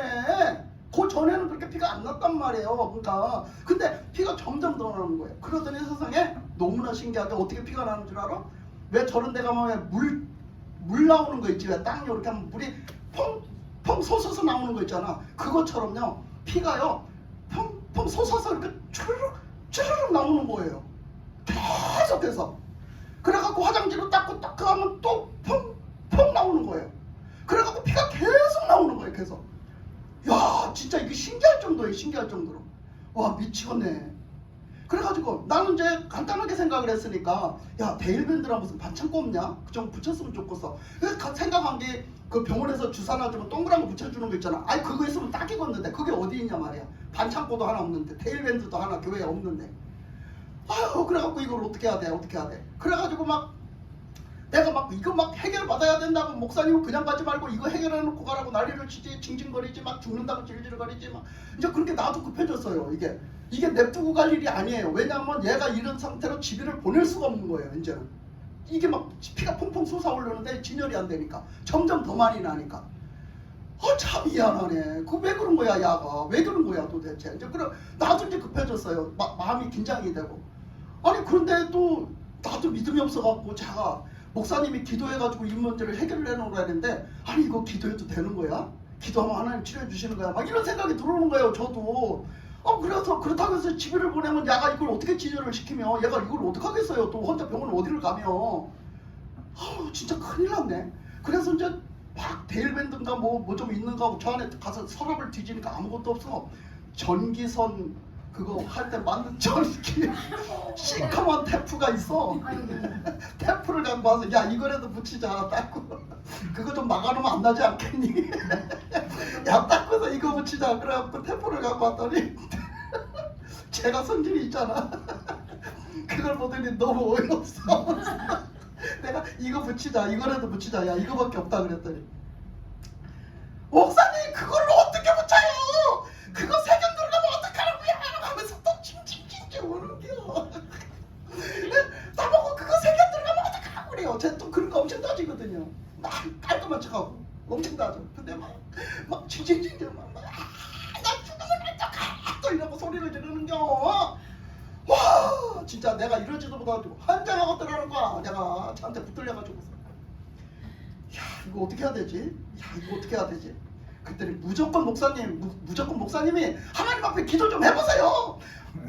그 전에는 그렇게 피가 안 났단 말이에요. 그러니까 근데 피가 점점 더 나는 거예요. 그러더니 세상에 너무나 신기하게 어떻게 피가 나는 줄 알아? 왜 저런 데 가면 물 나오는 거 있지? 왜 땅이 이렇게 하면 물이 펑펑 솟아서 나오는 거 있잖아. 그것처럼요 피가요 펑펑 솟아서 이렇게 추르륵 추르륵 나오는 거예요. 계속해서. 그래갖고 화장지로 닦고 하면 또 펑펑 나오는 거예요. 그래갖고 피가 계속 나오는 거예요. 계속. 야 진짜 이게 신기할 정도예요. 신기할 정도로. 와 미치겠네. 그래가지고 나는 이제 간단하게 생각을 했으니까 야 데일밴드랑 무슨 반창고 없냐? 좀 붙였으면 좋겠어. 그래서 생각한 게 그 병원에서 주사 놔주면 동그란 거 붙여주는 거 있잖아. 아니 그거 있으면 딱이겠는데 그게 어디 있냐 말이야. 반창고도 하나 없는데 데일밴드도 하나 교회에 없는데. 아유 그래갖고 이걸 어떻게 해야 돼? 어떻게 해야 돼? 그래가지고 막 내가 막 이거 막 해결 받아야 된다고 목사님은 그냥 가지 말고 이거 해결해 놓고 가라고 난리를 치지 징징거리지 막 죽는다고 질질거리지 막 이제 그렇게 나도 급해졌어요. 이게 냅두고 갈 일이 아니에요. 왜냐하면 얘가 이런 상태로 집이를 보낼 수가 없는 거예요. 이제는 이게 막 피가 퐁퐁 솟아오르는데 진열이 안 되니까 점점 더 많이 나니까 참 미안하네. 그 왜 그런 거야 야가 왜 그런 거야 도대체. 이제 그래 나도 이제 급해졌어요. 마음이 긴장이 되고 아니 그런데 또 나도 믿음이 없어갖고 제가 목사님이 기도해가지고 이 문제를 해결을 해놓으라 했는데 아니 이거 기도해도 되는 거야? 기도하면 하나님 치료해 주시는 거야? 막 이런 생각이 들어오는 거예요. 저도. 그래서 그렇다고 해서 집에를 보내면 야가 이걸 어떻게 진료를 시키며 얘가 이걸 어떡하겠어요. 또 혼자 병원을 어디를 가며 진짜 큰일 났네. 그래서 이제 막 데일밴드인가 뭐 좀 있는가 하고 저 안에 가서 서랍을 뒤지니까 아무것도 없어. 전기선 그거 할 때 맞는 전기 시커먼 테프가 있어. 테프를 갖고 와서 야 이거라도 붙이자 닦고 그거 좀 막아놓으면 안 나지 않겠니? 야 닦고서 이거 붙이자. 그래갖고 테프를 갖고 왔더니 제가 성질이 있잖아. 그걸 보더니 너무 어이없어. 내가 이거 붙이자 이거라도 붙이자 야 이거밖에 없다 그랬더니 목사님 그걸로 어떻게 붙여요? 그거 세균 들어가면 어떡하라고요? 하면서 또 징징징징 오는겨. 나보고 그거 세균 들어가면 어떡하라고 그래요. 쟤 또 그런 거 엄청 따지거든요. 막 깔끔한 척하고 엄청 따져. 근데 막 징징징징 나 죽으면 어떡해 또 이러고 소리를 지르는겨. 와 진짜 내가 이러지도 못하고 환장하고 들어가는 거야. 내가 저한테 붙들려가지고서 야 이거 어떻게 해야 되지? 그랬더니 무조건 목사님이 하나님 앞에 기도 좀 해보세요.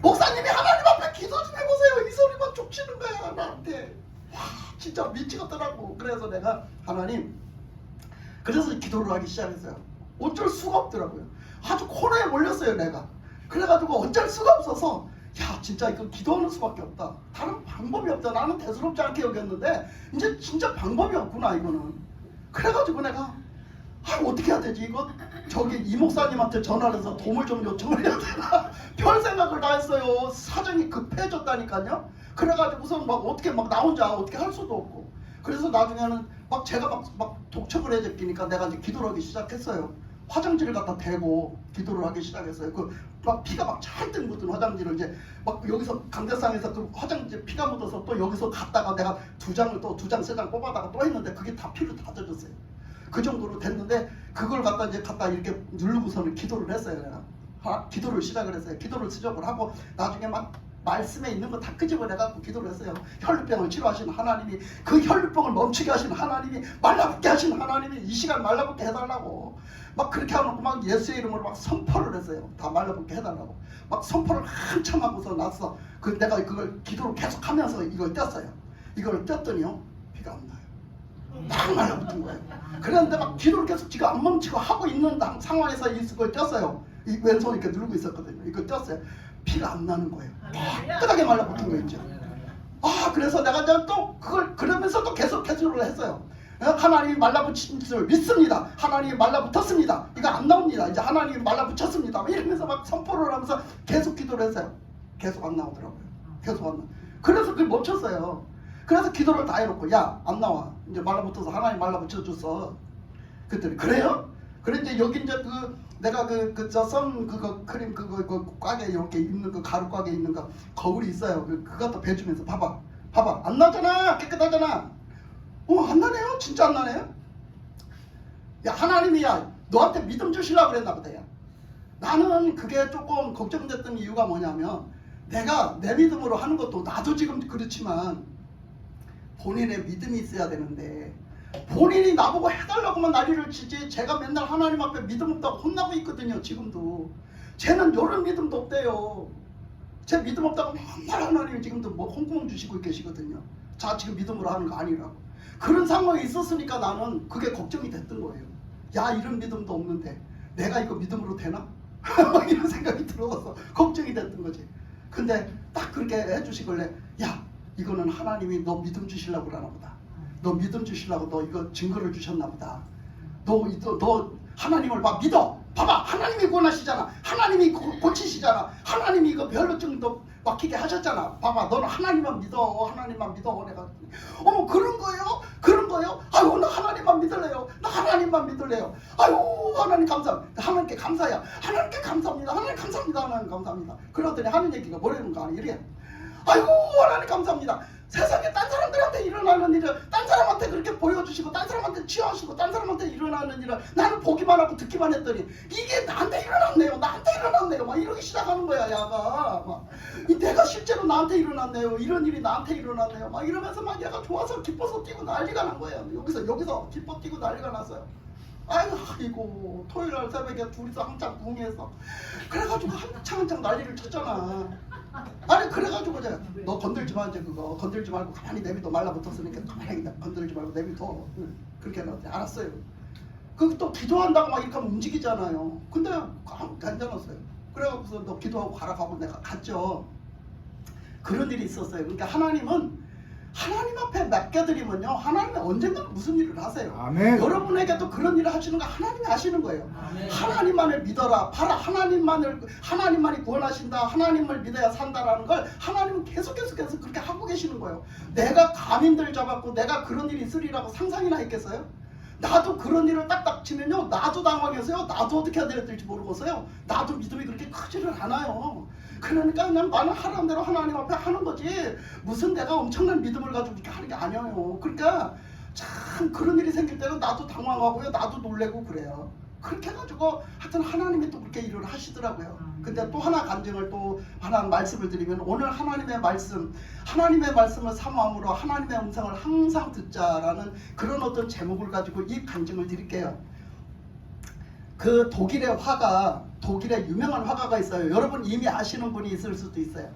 목사님이 하나님 앞에 기도 좀 해보세요. 이 소리만 족치는 거야 나한테. 와 진짜 미치겠더라고. 그래서 내가 하나님 그래서 기도를 하기 시작했어요. 어쩔 수가 없더라고요. 아주 코너에 몰렸어요 내가. 그래가지고 어쩔 수가 없어서 야 진짜 이거 기도하는 수밖에 없다. 다른 방법이 없다. 나는 대수롭지 않게 여겼는데 이제 진짜 방법이 없구나 이거는. 그래가지고 내가 어떻게 해야 되지 이거 저기 이 목사님한테 전화를 해서 도움을 좀 요청을 해야 되나. 별 생각을 다 했어요. 사정이 급해졌다니까요. 그래가지고 우선 막 어떻게 막 나 혼자 어떻게 할 수도 없고. 그래서 나중에는 막 제가 막 독촉을 해제끼니까 내가 이제 기도를 하기 시작했어요. 화장지를 갖다 대고 기도를 하기 시작했어요. 막 피가 막 잔뜩 묻은 화장지를 이제 막 여기서 강대상에서 그 화장지 피가 묻어서 또 여기서 갔다가 내가 두 장, 세 장 뽑아다가 또 했는데 그게 다 피로 다 젖었어요. 그 정도로 됐는데 그걸 갖다 이렇게 누르고서는 기도를 했어요. 내가 기도를 시작을 했어요. 기도를 수정을 하고 나중에 막 말씀에 있는 거 다 끄집어내갖고 기도를 했어요. 혈류병을 치료하신 하나님이 그 혈류병을 멈추게 하신 하나님이 말라붙게 하신 하나님이 이 시간 말라붙게 해달라고 막 그렇게 하놓고 막 예수의 이름으로 막 선포를 했어요. 다 말라붙게 해달라고 막 선포를 한참 하고서 나서 내가 그걸 기도를 계속 하면서 이걸 뗐어요. 이걸 뗐더니요 피가 안 나요. 딱 말라붙은 거예요. 그런데 막 기도를 계속 지금 안 멈추고 하고 있는 상황에서 이걸 뗐어요. 이 왼손 이렇게 누르고 있었거든요. 이걸 뗐어요. 피가 안 나는 거예요. 깨끗하게 말라붙은 거 있죠. 그래서 내가 또 그걸 그러면서 또 계속 개수를 했어요. 하나님이 말라붙인 것을 믿습니다. 하나님이 말라붙었습니다. 이거 안 나옵니다. 이제 하나님이 말라붙였습니다. 이러면서 막 선포를 하면서 계속 기도를 했어요. 계속 안 나오더라고요. 계속 안 나. 그래서 그걸 멈췄어요. 그래서 기도를 다 해놓고 야 안 나와. 이제 말라붙어서 하나님 말라붙여줬어. 그랬더니 그래요? 그래 이제 여기 이제 내가 선 그거 크림 그거 꽉에 이렇게 있는 거 가루 꽉에 있는 거 거울이 있어요. 그거 갖다 배주면서 봐봐 안 나잖아. 깨끗하잖아. 안 나네요. 진짜 안 나네요. 야 하나님이야 너한테 믿음 주시려고 그랬나 보다. 야. 나는 그게 조금 걱정됐던 이유가 뭐냐면 내가 내 믿음으로 하는 것도 나도 지금 그렇지만 본인의 믿음이 있어야 되는데 본인이 나보고 해달라고만 난리를 치지 제가 맨날 하나님 앞에 믿음 없다고 혼나고 있거든요. 지금도 쟤는 이런 믿음도 없대요. 제 믿음 없다고 맨날 하나님이 지금도 뭐 홍구멍 주시고 계시거든요. 자 지금 믿음으로 하는 거 아니라고. 그런 상황이 있었으니까 나는 그게 걱정이 됐던 거예요. 야 이런 믿음도 없는데 내가 이거 믿음으로 되나? 이런 생각이 들어서 걱정이 됐던 거지. 근데 딱 그렇게 해주시길래 야 이거는 하나님이 너 믿음 주시려고 그러나 보다. 너 믿음 주시려고 너 이거 증거를 주셨나 보다. 너 하나님을 믿어. 봐봐 하나님이 구원하시잖아. 하나님이 고치시잖아. 하나님이 이거 변로증도 막히게 하셨잖아. 봐봐 너는 하나님만 믿어. 하나님만 믿어. 내가 어머 그런 거예요? 그런 거예요? 아유 나 하나님만 믿을래요. 나 하나님만 믿을래요. 아유 하나님 감사합니다. 하나님께 감사해요. 하나님께 감사합니다. 하나님 감사합니다. 하나님 감사합니다. 그러더니 하는 얘기가 뭐라는 거 아니야? 이래. 아이고 하나님 감사합니다. 세상에 딴 사람들한테 일어나는 일을 딴 사람한테 그렇게 보여주시고 딴 사람한테 취하시고 딴 사람한테 일어나는 일을 나는 보기만 하고 듣기만 했더니 이게 나한테 일어났네요. 나한테 일어났네요. 막 이러기 시작하는 거야. 야가 막 내가 실제로 나한테 일어났네요. 이런 일이 나한테 일어났네요. 막 이러면서 막 얘가 좋아서 기뻐서 뛰고 난리가 난 거예요. 여기서 기뻐 뛰고 난리가 났어요. 아이고 토요일날 새벽에 둘이서 한참 궁해서 그래가지고 한창 난리를 쳤잖아. 아니 그래가지고 이제 너 건들지 마. 이제 그거 건들지 말고 가만히 내비둬. 말라붙었으니까 가만히 건들지 말고 내비둬. 그렇게 해놨대. 알았어요. 그 또 기도한다고 막 이렇게 하면 움직이잖아요. 근데 괜찮았어요. 그래가지고 너 기도하고 가라 하고 내가 갔죠. 그런 일이 있었어요. 그러니까 하나님은 하나님 앞에 맡겨드리면요 하나님은 언젠가는 무슨 일을 하세요. 아멘. 여러분에게도 그런 일을 하시는 거 하나님이 하시는 거예요. 아멘. 하나님만을 믿어라. 봐라 하나님만이 구원하신다. 하나님을 믿어야 산다라는 걸 하나님은 계속해서 그렇게 하고 계시는 거예요. 내가 감인들 잡았고 내가 그런 일이 있으리라고 상상이나 했겠어요? 나도 그런 일을 딱딱 치면요 나도 당황해서요 나도 어떻게 해야 될지 모르겠어요. 나도 믿음이 그렇게 크지를 않아요. 그러니까 그냥 나는 하라는 대로 하나님 앞에 하는 거지 무슨 내가 엄청난 믿음을 가지고 이렇게 하는 게 아니에요. 그러니까 참 그런 일이 생길 때는 나도 당황하고요 나도 놀래고 그래요. 그렇게 해가지고 하여튼 하나님이 또 그렇게 일을 하시더라고요. 근데 또 하나 간증을 또 하나 말씀을 드리면 오늘 하나님의 말씀을 사모함으로 하나님의 음성을 항상 듣자라는 그런 어떤 제목을 가지고 이 간증을 드릴게요. 그 독일의 유명한 화가가 있어요. 여러분 이미 아시는 분이 있을 수도 있어요.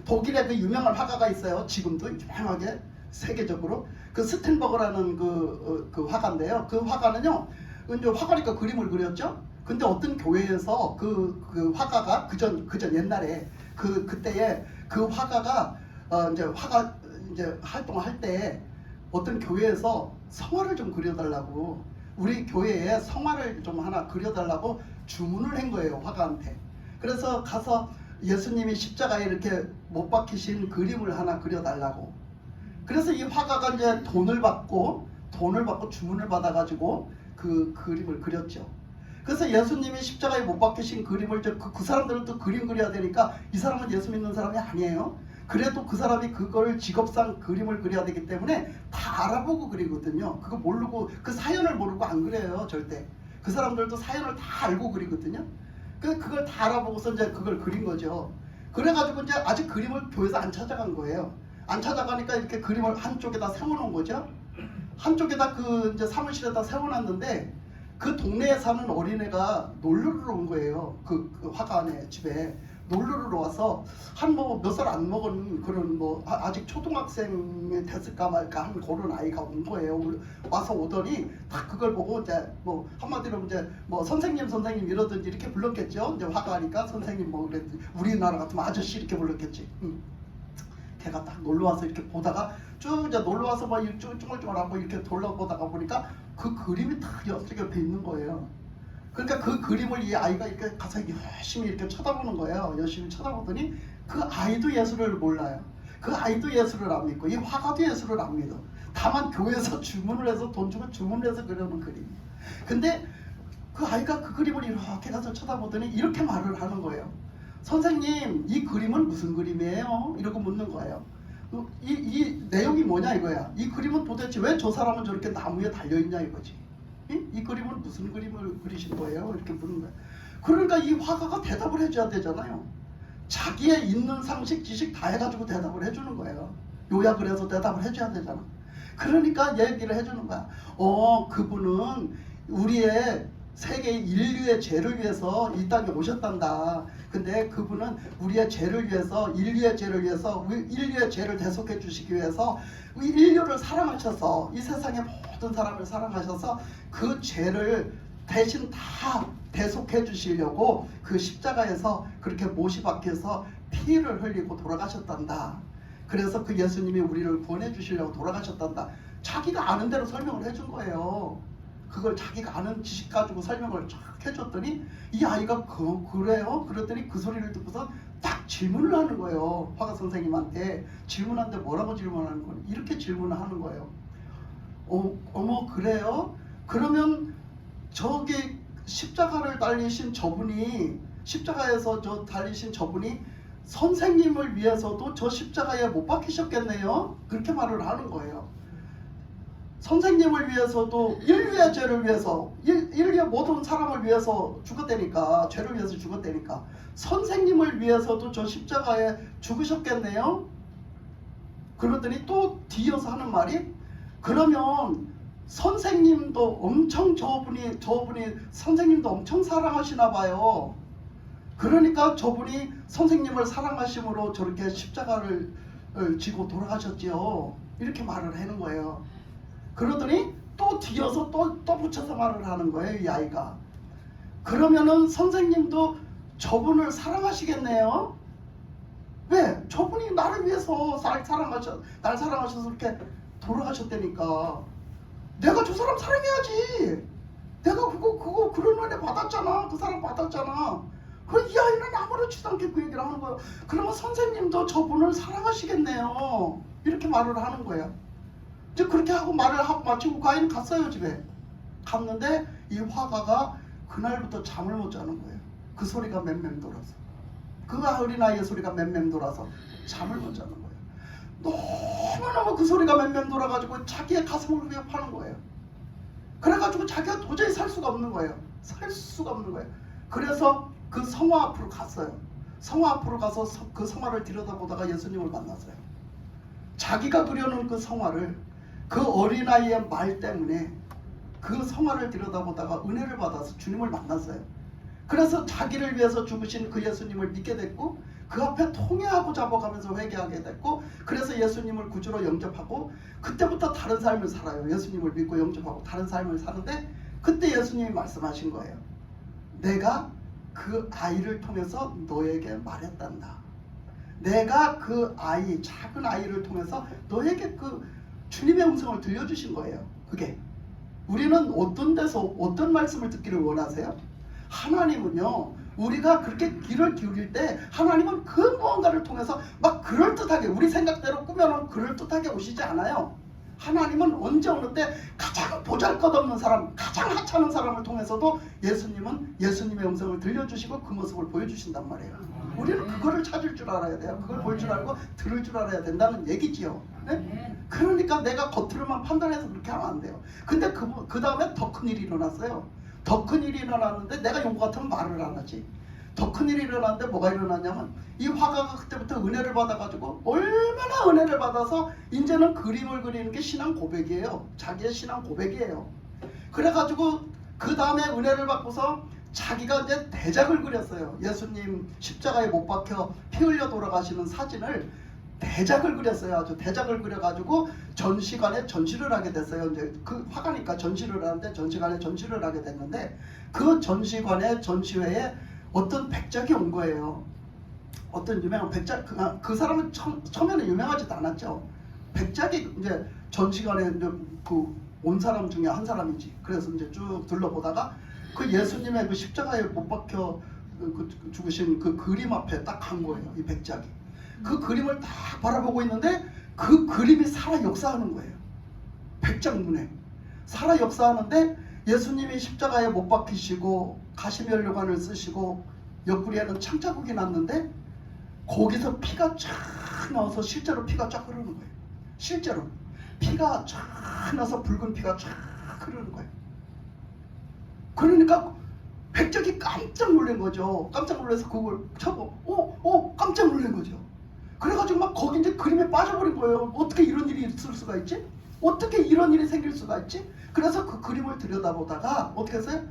독일의 그 유명한 화가가 있어요. 지금도 유명하게 세계적으로 그 스텐버그라는 그 화가인데요. 그 화가는요 이제 화가니까 그림을 그렸죠. 근데 어떤 교회에서 그 화가가 그전 옛날에 그때에 그 화가가 이제 활동을 할 때 어떤 교회에서 성화를 좀 그려달라고 우리 교회에 성화를 좀 하나 그려달라고 주문을 한 거예요. 화가한테. 그래서 가서 예수님이 십자가에 이렇게 못 박히신 그림을 하나 그려달라고. 그래서 이 화가가 이제 돈을 받고 주문을 받아가지고 그 그림을 그렸죠. 그래서 예수님이 십자가에 못 박히신 그림을 그 사람들은 또 그림 그려야 되니까 이 사람은 예수 믿는 사람이 아니에요. 그래도 그 사람이 그걸 직업상 그림을 그려야 되기 때문에 다 알아보고 그리거든요. 그거 모르고 그 사연을 모르고 안 그려요. 절대. 그 사람들도 사연을 다 알고 그리거든요. 그걸 다 알아보고서 이제 그걸 그린 거죠. 그래가지고 이제 아직 그림을 교회에서 안 찾아간 거예요. 안 찾아가니까 이렇게 그림을 한쪽에다 세워놓은 거죠. 한쪽에다 이제 사무실에다 세워놨는데 그 동네에 사는 어린애가 놀러를 온 거예요. 그 화가네 집에 놀러를 와서 한 몇 살 안 먹은 그런 아직 초등학생이 됐을까 말까 하는 그런 아이가 온 거예요. 와서 오더니 딱 그걸 보고 이제 한마디로 이제 선생님 이러든지 이렇게 불렀겠죠. 이제 화가니까 선생님 그랬지. 우리나라 같으면 아저씨 이렇게 불렀겠지. 걔가 딱 놀러 와서 이렇게 보다가 쭉 이제 놀러 와서 막 쭈글쭈글하고 이렇게 돌아보다가 보니까 그 그림이 딱 옆에 있는 거예요. 그러니까 그 그림을 이 아이가 이렇게 가서 열심히 이렇게 쳐다보는 거예요. 열심히 쳐다보더니 그 아이도 예수를 몰라요. 그 아이도 예수를 안 믿고 이 화가도 예수를 안 믿어. 다만 교회에서 주문을 해서 돈 주고 주문을 해서 그려놓은 그림. 근데 그 아이가 그 그림을 이렇게 가서 쳐다보더니 이렇게 말을 하는 거예요. 선생님 이 그림은 무슨 그림이에요? 이러고 묻는 거예요. 이 내용이 뭐냐 이거야. 이 그림은 도대체 왜 저 사람은 저렇게 나무에 달려있냐 이거지. 이 그림은 무슨 그림을 그리신 거예요? 이렇게 묻는 거예요. 그러니까 이 화가가 대답을 해줘야 되잖아요. 자기의 있는 상식, 지식 다 해가지고 대답을 해주는 거예요. 요약을 해서 대답을 해줘야 되잖아. 그러니까 얘기를 해주는 거야. 그분은 우리의 세계 인류의 죄를 위해서 이 땅에 오셨단다. 근데 그분은 우리의 죄를 위해서, 인류의 죄를 위해서, 인류의 죄를 대속해 주시기 위해서 인류를 사랑하셔서, 이 세상의 모든 사람을 사랑하셔서 그 죄를 대신 다 대속해 주시려고 그 십자가에서 그렇게 못이 박혀서 피를 흘리고 돌아가셨단다. 그래서 그 예수님이 우리를 구원해 주시려고 돌아가셨단다. 자기가 아는 대로 설명을 해준 거예요. 그걸 자기가 아는 지식 가지고 설명을 쫙 해줬더니 이 아이가 그래요? 그랬더니 그 소리를 듣고서 딱 질문을 하는 거예요. 화가 선생님한테 질문하는데 뭐라고 질문하는 거예요? 이렇게 질문을 하는 거예요. 어머 그래요? 그러면 저기 십자가를 달리신 저분이, 십자가에서 달리신 저분이 선생님을 위해서도 저 십자가에 못 박히셨겠네요? 그렇게 말을 하는 거예요. 선생님을 위해서도, 인류의 죄를 위해서, 인류의 모든 사람을 위해서 죽었다니까, 죄를 위해서 죽었다니까, 선생님을 위해서도 저 십자가에 죽으셨겠네요? 그러더니 또 뒤이어서 하는 말이, 그러면 선생님도 엄청 저분이 선생님도 엄청 사랑하시나 봐요. 그러니까 저분이 선생님을 사랑하심으로 저렇게 십자가를 지고 돌아가셨지요. 이렇게 말을 하는 거예요. 그러더니 또 뒤어서 또 붙여서 말을 하는 거예요, 이 아이가. 그러면은 선생님도 저분을 사랑하시겠네요? 왜? 저분이 나를 위해서 날 사랑하셔서 이렇게 돌아가셨다니까. 내가 저 사람 사랑해야지. 내가 그런 은혜 받았잖아. 그 사람 받았잖아. 이 아이는 아무렇지도 않게 그 얘기를 하는 거예요. 그러면 선생님도 저분을 사랑하시겠네요. 이렇게 말을 하는 거예요. 이제 그렇게 하고 말을 하고 마치고 그 아이는 갔어요, 집에. 갔는데 이 화가가 그날부터 잠을 못 자는 거예요. 그 소리가 맴맴 돌아서. 그 어린아이의 소리가 맴맴 돌아서 잠을 못 자는 거예요. 너무너무 그 소리가 맴맴 돌아가지고 자기의 가슴을 위협하는 거예요. 그래가지고 자기가 도저히 살 수가 없는 거예요. 살 수가 없는 거예요. 그래서 그 성화 앞으로 갔어요. 성화 앞으로 가서 그 성화를 들여다보다가 예수님을 만났어요. 자기가 그려놓은 그 성화를, 그 어린아이의 말 때문에 그 성화를 들여다보다가 은혜를 받아서 주님을 만났어요. 그래서 자기를 위해서 죽으신 그 예수님을 믿게 됐고, 그 앞에 통회하고 잡아가면서 회개하게 됐고, 그래서 예수님을 구주로 영접하고 그때부터 다른 삶을 살아요. 예수님을 믿고 영접하고 다른 삶을 사는데, 그때 예수님이 말씀하신 거예요. 내가 그 아이를 통해서 너에게 말했단다. 내가 그 아이, 작은 아이를 통해서 너에게 그 주님의 음성을 들려주신 거예요. 그게 우리는 어떤 데서 어떤 말씀을 듣기를 원하세요? 하나님은요, 우리가 그렇게 귀를 기울일 때 하나님은 그 무언가를 통해서 막 그럴듯하게, 우리 생각대로 꾸며놓은 그럴듯하게 오시지 않아요. 하나님은 언제 어느 때 가장 보잘것없는 사람, 가장 하찮은 사람을 통해서도 예수님은 예수님의 음성을 들려주시고 그 모습을 보여주신단 말이에요. 우리는 그거를 찾을 줄 알아야 돼요. 그걸 볼 줄 알고 들을 줄 알아야 된다는 얘기지요. 네? 그러니까 내가 겉으로만 판단해서 그렇게 하면 안 돼요. 근데 그 다음에 더 큰 일이 일어났어요. 더 큰 일이 일어났는데 내가 요거 같으면 말을 안 하지. 더 큰 일이 일어났는데 뭐가 일어났냐면, 이 화가가 그때부터 은혜를 받아가지고 얼마나 은혜를 받아서 이제는 그림을 그리는 게 신앙 고백이에요. 자기의 신앙 고백이에요. 그래가지고 그 다음에 은혜를 받고서 자기가 이제 대작을 그렸어요. 예수님 십자가에 못 박혀 피 흘려 돌아가시는 사진을 대작을 그렸어요. 아주 대작을 그려가지고 전시관에 전시를 하게 됐어요. 이제 그 화가니까 전시를 하는데 전시관에 전시를 하게 됐는데, 그 전시관의 전시회에 어떤 백작이 온 거예요. 어떤 유명한 백작, 그 사람은 처음에는 유명하지도 않았죠. 백작이 이제 전시관에 이제 온 사람 중에 한 사람이지. 그래서 이제 쭉 둘러보다가 그 예수님의 그 십자가에 못 박혀 죽으신 그 그림 앞에 딱 간 거예요. 이 백작이. 그 그림을 딱 바라보고 있는데 그 그림이 살아 역사하는 거예요. 백작 눈에 살아 역사하는데, 예수님이 십자가에 못 박히시고 가시면류관을 쓰시고 옆구리에는 창자국이 났는데 거기서 피가 쫙 나와서 실제로 피가 쫙 흐르는 거예요. 실제로 피가 쫙 나서 붉은 피가 쫙 흐르는 거예요. 그러니까 백작이 깜짝 놀란 거죠. 깜짝 놀라서 그걸 쳐고 깜짝 놀란 거죠. 그래가지고 막 거기 이제 그림에 빠져버린 거예요. 어떻게 이런 일이 있을 수가 있지? 어떻게 이런 일이 생길 수가 있지? 그래서 그 그림을 들여다보다가 어떻게 했어요?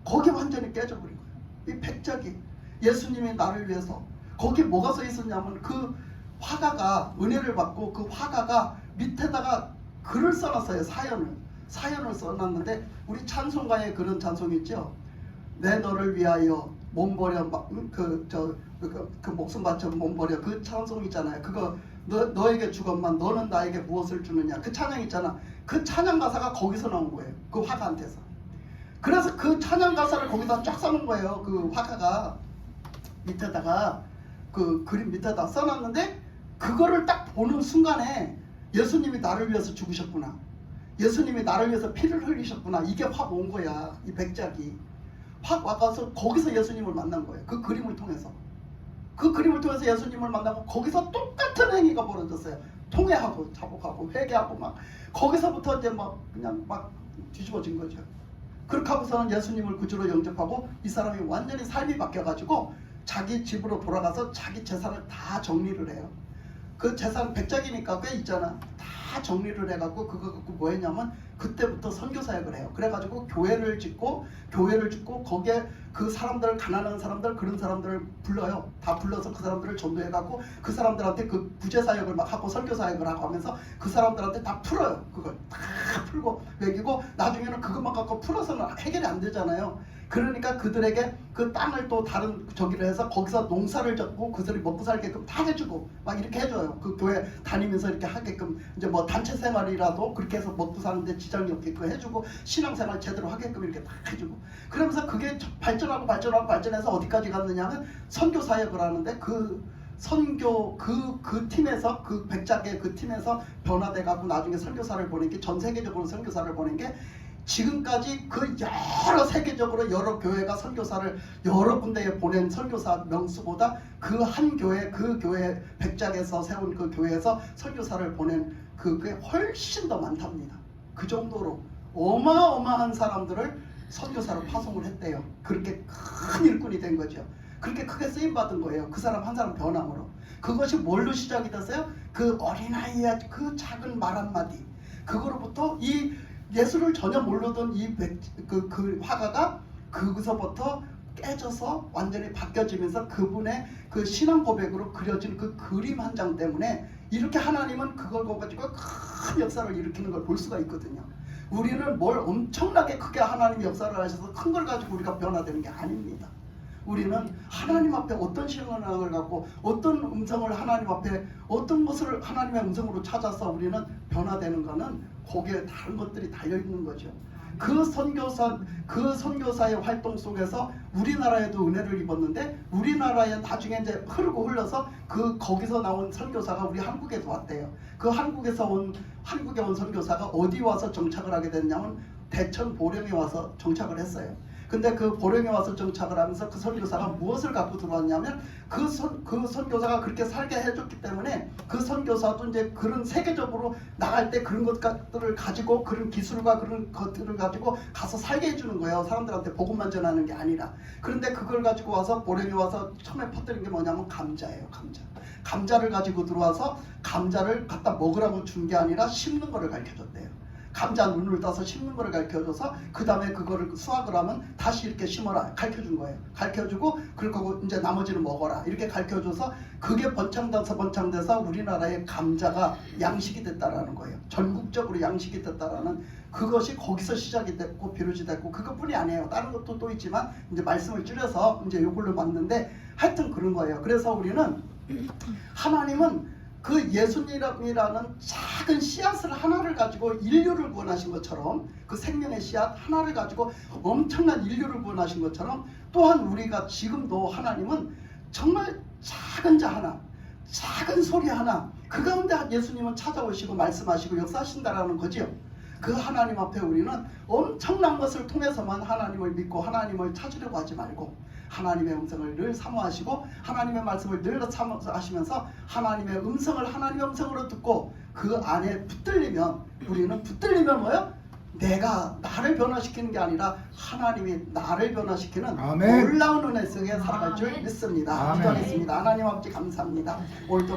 거기 완전히 깨져버린 거예요. 이 백작이 예수님이 나를 위해서 거기 뭐가 써 있었냐면 그 화가가 은혜를 받고 그 화가가 밑에다가 글을 써놨어요. 사연을 써놨는데 우리 찬송가에 그런 찬송이 있죠. 내 너를 위하여 몸 버려 그 목숨 바쳐 몸 버려 그 찬송 있잖아요. 그거 너에게 주건만 너는 나에게 무엇을 주느냐 그 찬양 있잖아. 그 찬양 가사가 거기서 나온 거예요. 그 화가한테서. 그래서 그 찬양 가사를 거기다 쫙 써놓은 거예요. 그 화가가 밑에다가 그 그림 밑에다 써놨는데 그거를 딱 보는 순간에 예수님이 나를 위해서 죽으셨구나. 예수님이 나를 위해서 피를 흘리셨구나. 이게 확 온 거야. 이 백작이. 확 와가서 거기서 예수님을 만난 거예요. 그 그림을 통해서. 그 그림을 통해서 예수님을 만나고 거기서 똑같은 행위가 벌어졌어요. 통회하고 자복하고 회개하고 막 거기서부터 이제 막 그냥 막 뒤집어진 거죠. 그렇게 하고서는 예수님을 구주로 영접하고 이 사람이 완전히 삶이 바뀌어가지고 자기 집으로 돌아가서 자기 재산을 다 정리를 해요. 그 재산 백작이니까 꽤 있잖아. 다 정리를 해갖고 그거 갖고 뭐 했냐면 그때부터 선교 사역을 해요. 그래가지고 교회를 짓고 거기에 그 사람들 가난한 사람들 그런 사람들을 불러요. 다 불러서 그 사람들을 전도해갖고 그 사람들한테 그 부재 사역을 막 하고 선교 사역을 하고 하면서 그 사람들한테 다 풀어요. 그걸 다 풀고 먹이고 나중에는 그것만 갖고 풀어서는 해결이 안 되잖아요. 그러니까 그들에게 그 땅을 또 다른 저기를 해서 거기서 농사를 짓고 그들이 먹고 살게끔 다 해주고 막 이렇게 해줘요. 그 교회 다니면서 이렇게 하게끔 이제 뭐 단체 생활이라도 그렇게 해서 먹고 사는데 지장이 없게끔 해주고 신앙생활 제대로 하게끔 이렇게 다 해주고 그러면서 그게 발전해서 어디까지 갔느냐면 선교 사역을 하는데 그 선교 그 팀에서 그 백작의 그 팀에서 변화돼 갖고 나중에 선교사를 보낸 게 전 세계적으로 선교사를 보낸 게 지금까지 그 여러 세계적으로 여러 교회가 선교사를 여러 군데에 보낸 선교사 명수보다 그 한 교회 그 교회 백작에서 세운 그 교회에서 선교사를 보낸 그게 훨씬 더 많답니다. 그 정도로 어마어마한 사람들을 선교사로 파송을 했대요. 그렇게 큰 일꾼이 된 거죠. 그렇게 크게 쓰임 받은 거예요. 그 사람 한 사람 변함으로. 그것이 뭘로 시작이 됐어요? 그 어린아이의 그 작은 말 한마디. 그거로부터 이 예수를 전혀 모르던 그 화가가 거기서부터 깨져서 완전히 바뀌어지면서 그분의 그 신앙 고백으로 그려진 그 그림 한 장 때문에 이렇게 하나님은 그걸 가지고 큰 역사를 일으키는 걸 볼 수가 있거든요. 우리는 뭘 엄청나게 크게 하나님 역사를 하셔서 큰 걸 가지고 우리가 변화되는 게 아닙니다. 우리는 하나님 앞에 어떤 신앙을 갖고 어떤 음성을 하나님 앞에 어떤 것을 하나님의 음성으로 찾아서 우리는 변화되는 거는 거기에 다른 것들이 달려있는 거죠. 그 선교사의 활동 속에서 우리나라에도 은혜를 입었는데 우리나라에 나중에 이제 흐르고 흘러서 거기서 나온 선교사가 우리 한국에도 왔대요. 그 한국에 온 선교사가 어디 와서 정착을 하게 됐냐면 대천 보령에 와서 정착을 했어요. 근데 그 보령에 와서 정착을 하면서 그 선교사가 무엇을 갖고 들어왔냐면 그 선교사가 그렇게 살게 해줬기 때문에 그 선교사도 이제 그런 세계적으로 나갈 때 그런 것들을 가지고 그런 기술과 그런 것들을 가지고 가서 살게 해주는 거예요. 사람들한테 복음만 전하는 게 아니라. 그런데 그걸 가지고 와서 보령에 와서 처음에 퍼뜨린 게 뭐냐면 감자예요. 감자를 가지고 들어와서 감자를 갖다 먹으라고 준 게 아니라 심는 거를 가르쳐줬대요. 감자 눈을 따서 심는 거를 가르쳐줘서 그 다음에 그거를 수확을 하면 다시 이렇게 심어라 가르쳐준 거예요. 가르쳐주고 그리고 이제 나머지는 먹어라 이렇게 가르쳐줘서 그게 번창돼서 우리나라의 감자가 양식이 됐다라는 거예요. 전국적으로 양식이 됐다라는 그것이 거기서 시작이 됐고 비롯이 됐고 그것뿐이 아니에요. 다른 것도 또 있지만 이제 말씀을 줄여서 이제 이걸로 봤는데 하여튼 그런 거예요. 그래서 우리는 하나님은 그 예수님이라는 작은 씨앗을 하나를 가지고 인류를 구원하신 것처럼 그 생명의 씨앗 하나를 가지고 엄청난 인류를 구원하신 것처럼 또한 우리가 지금도 하나님은 정말 작은 자 하나 작은 소리 하나 그 가운데 예수님은 찾아오시고 말씀하시고 역사하신다라는 거지요. 그 하나님 앞에 우리는 엄청난 것을 통해서만 하나님을 믿고 하나님을 찾으려고 하지 말고 하나님의 음성을 늘 사모하시고 하나님의 말씀을 늘 사모하시면서 하나님의 음성을 하나님의 음성으로 듣고 그 안에 붙들리면 우리는 붙들리면 뭐요? 내가 나를 변화시키는 게 아니라 하나님이 나를 변화시키는 아멘. 놀라운 은혜 속에 살아갈 줄 아멘. 믿습니다. 아멘. 기도하겠습니다. 하나님 아버지 감사합니다. 오늘도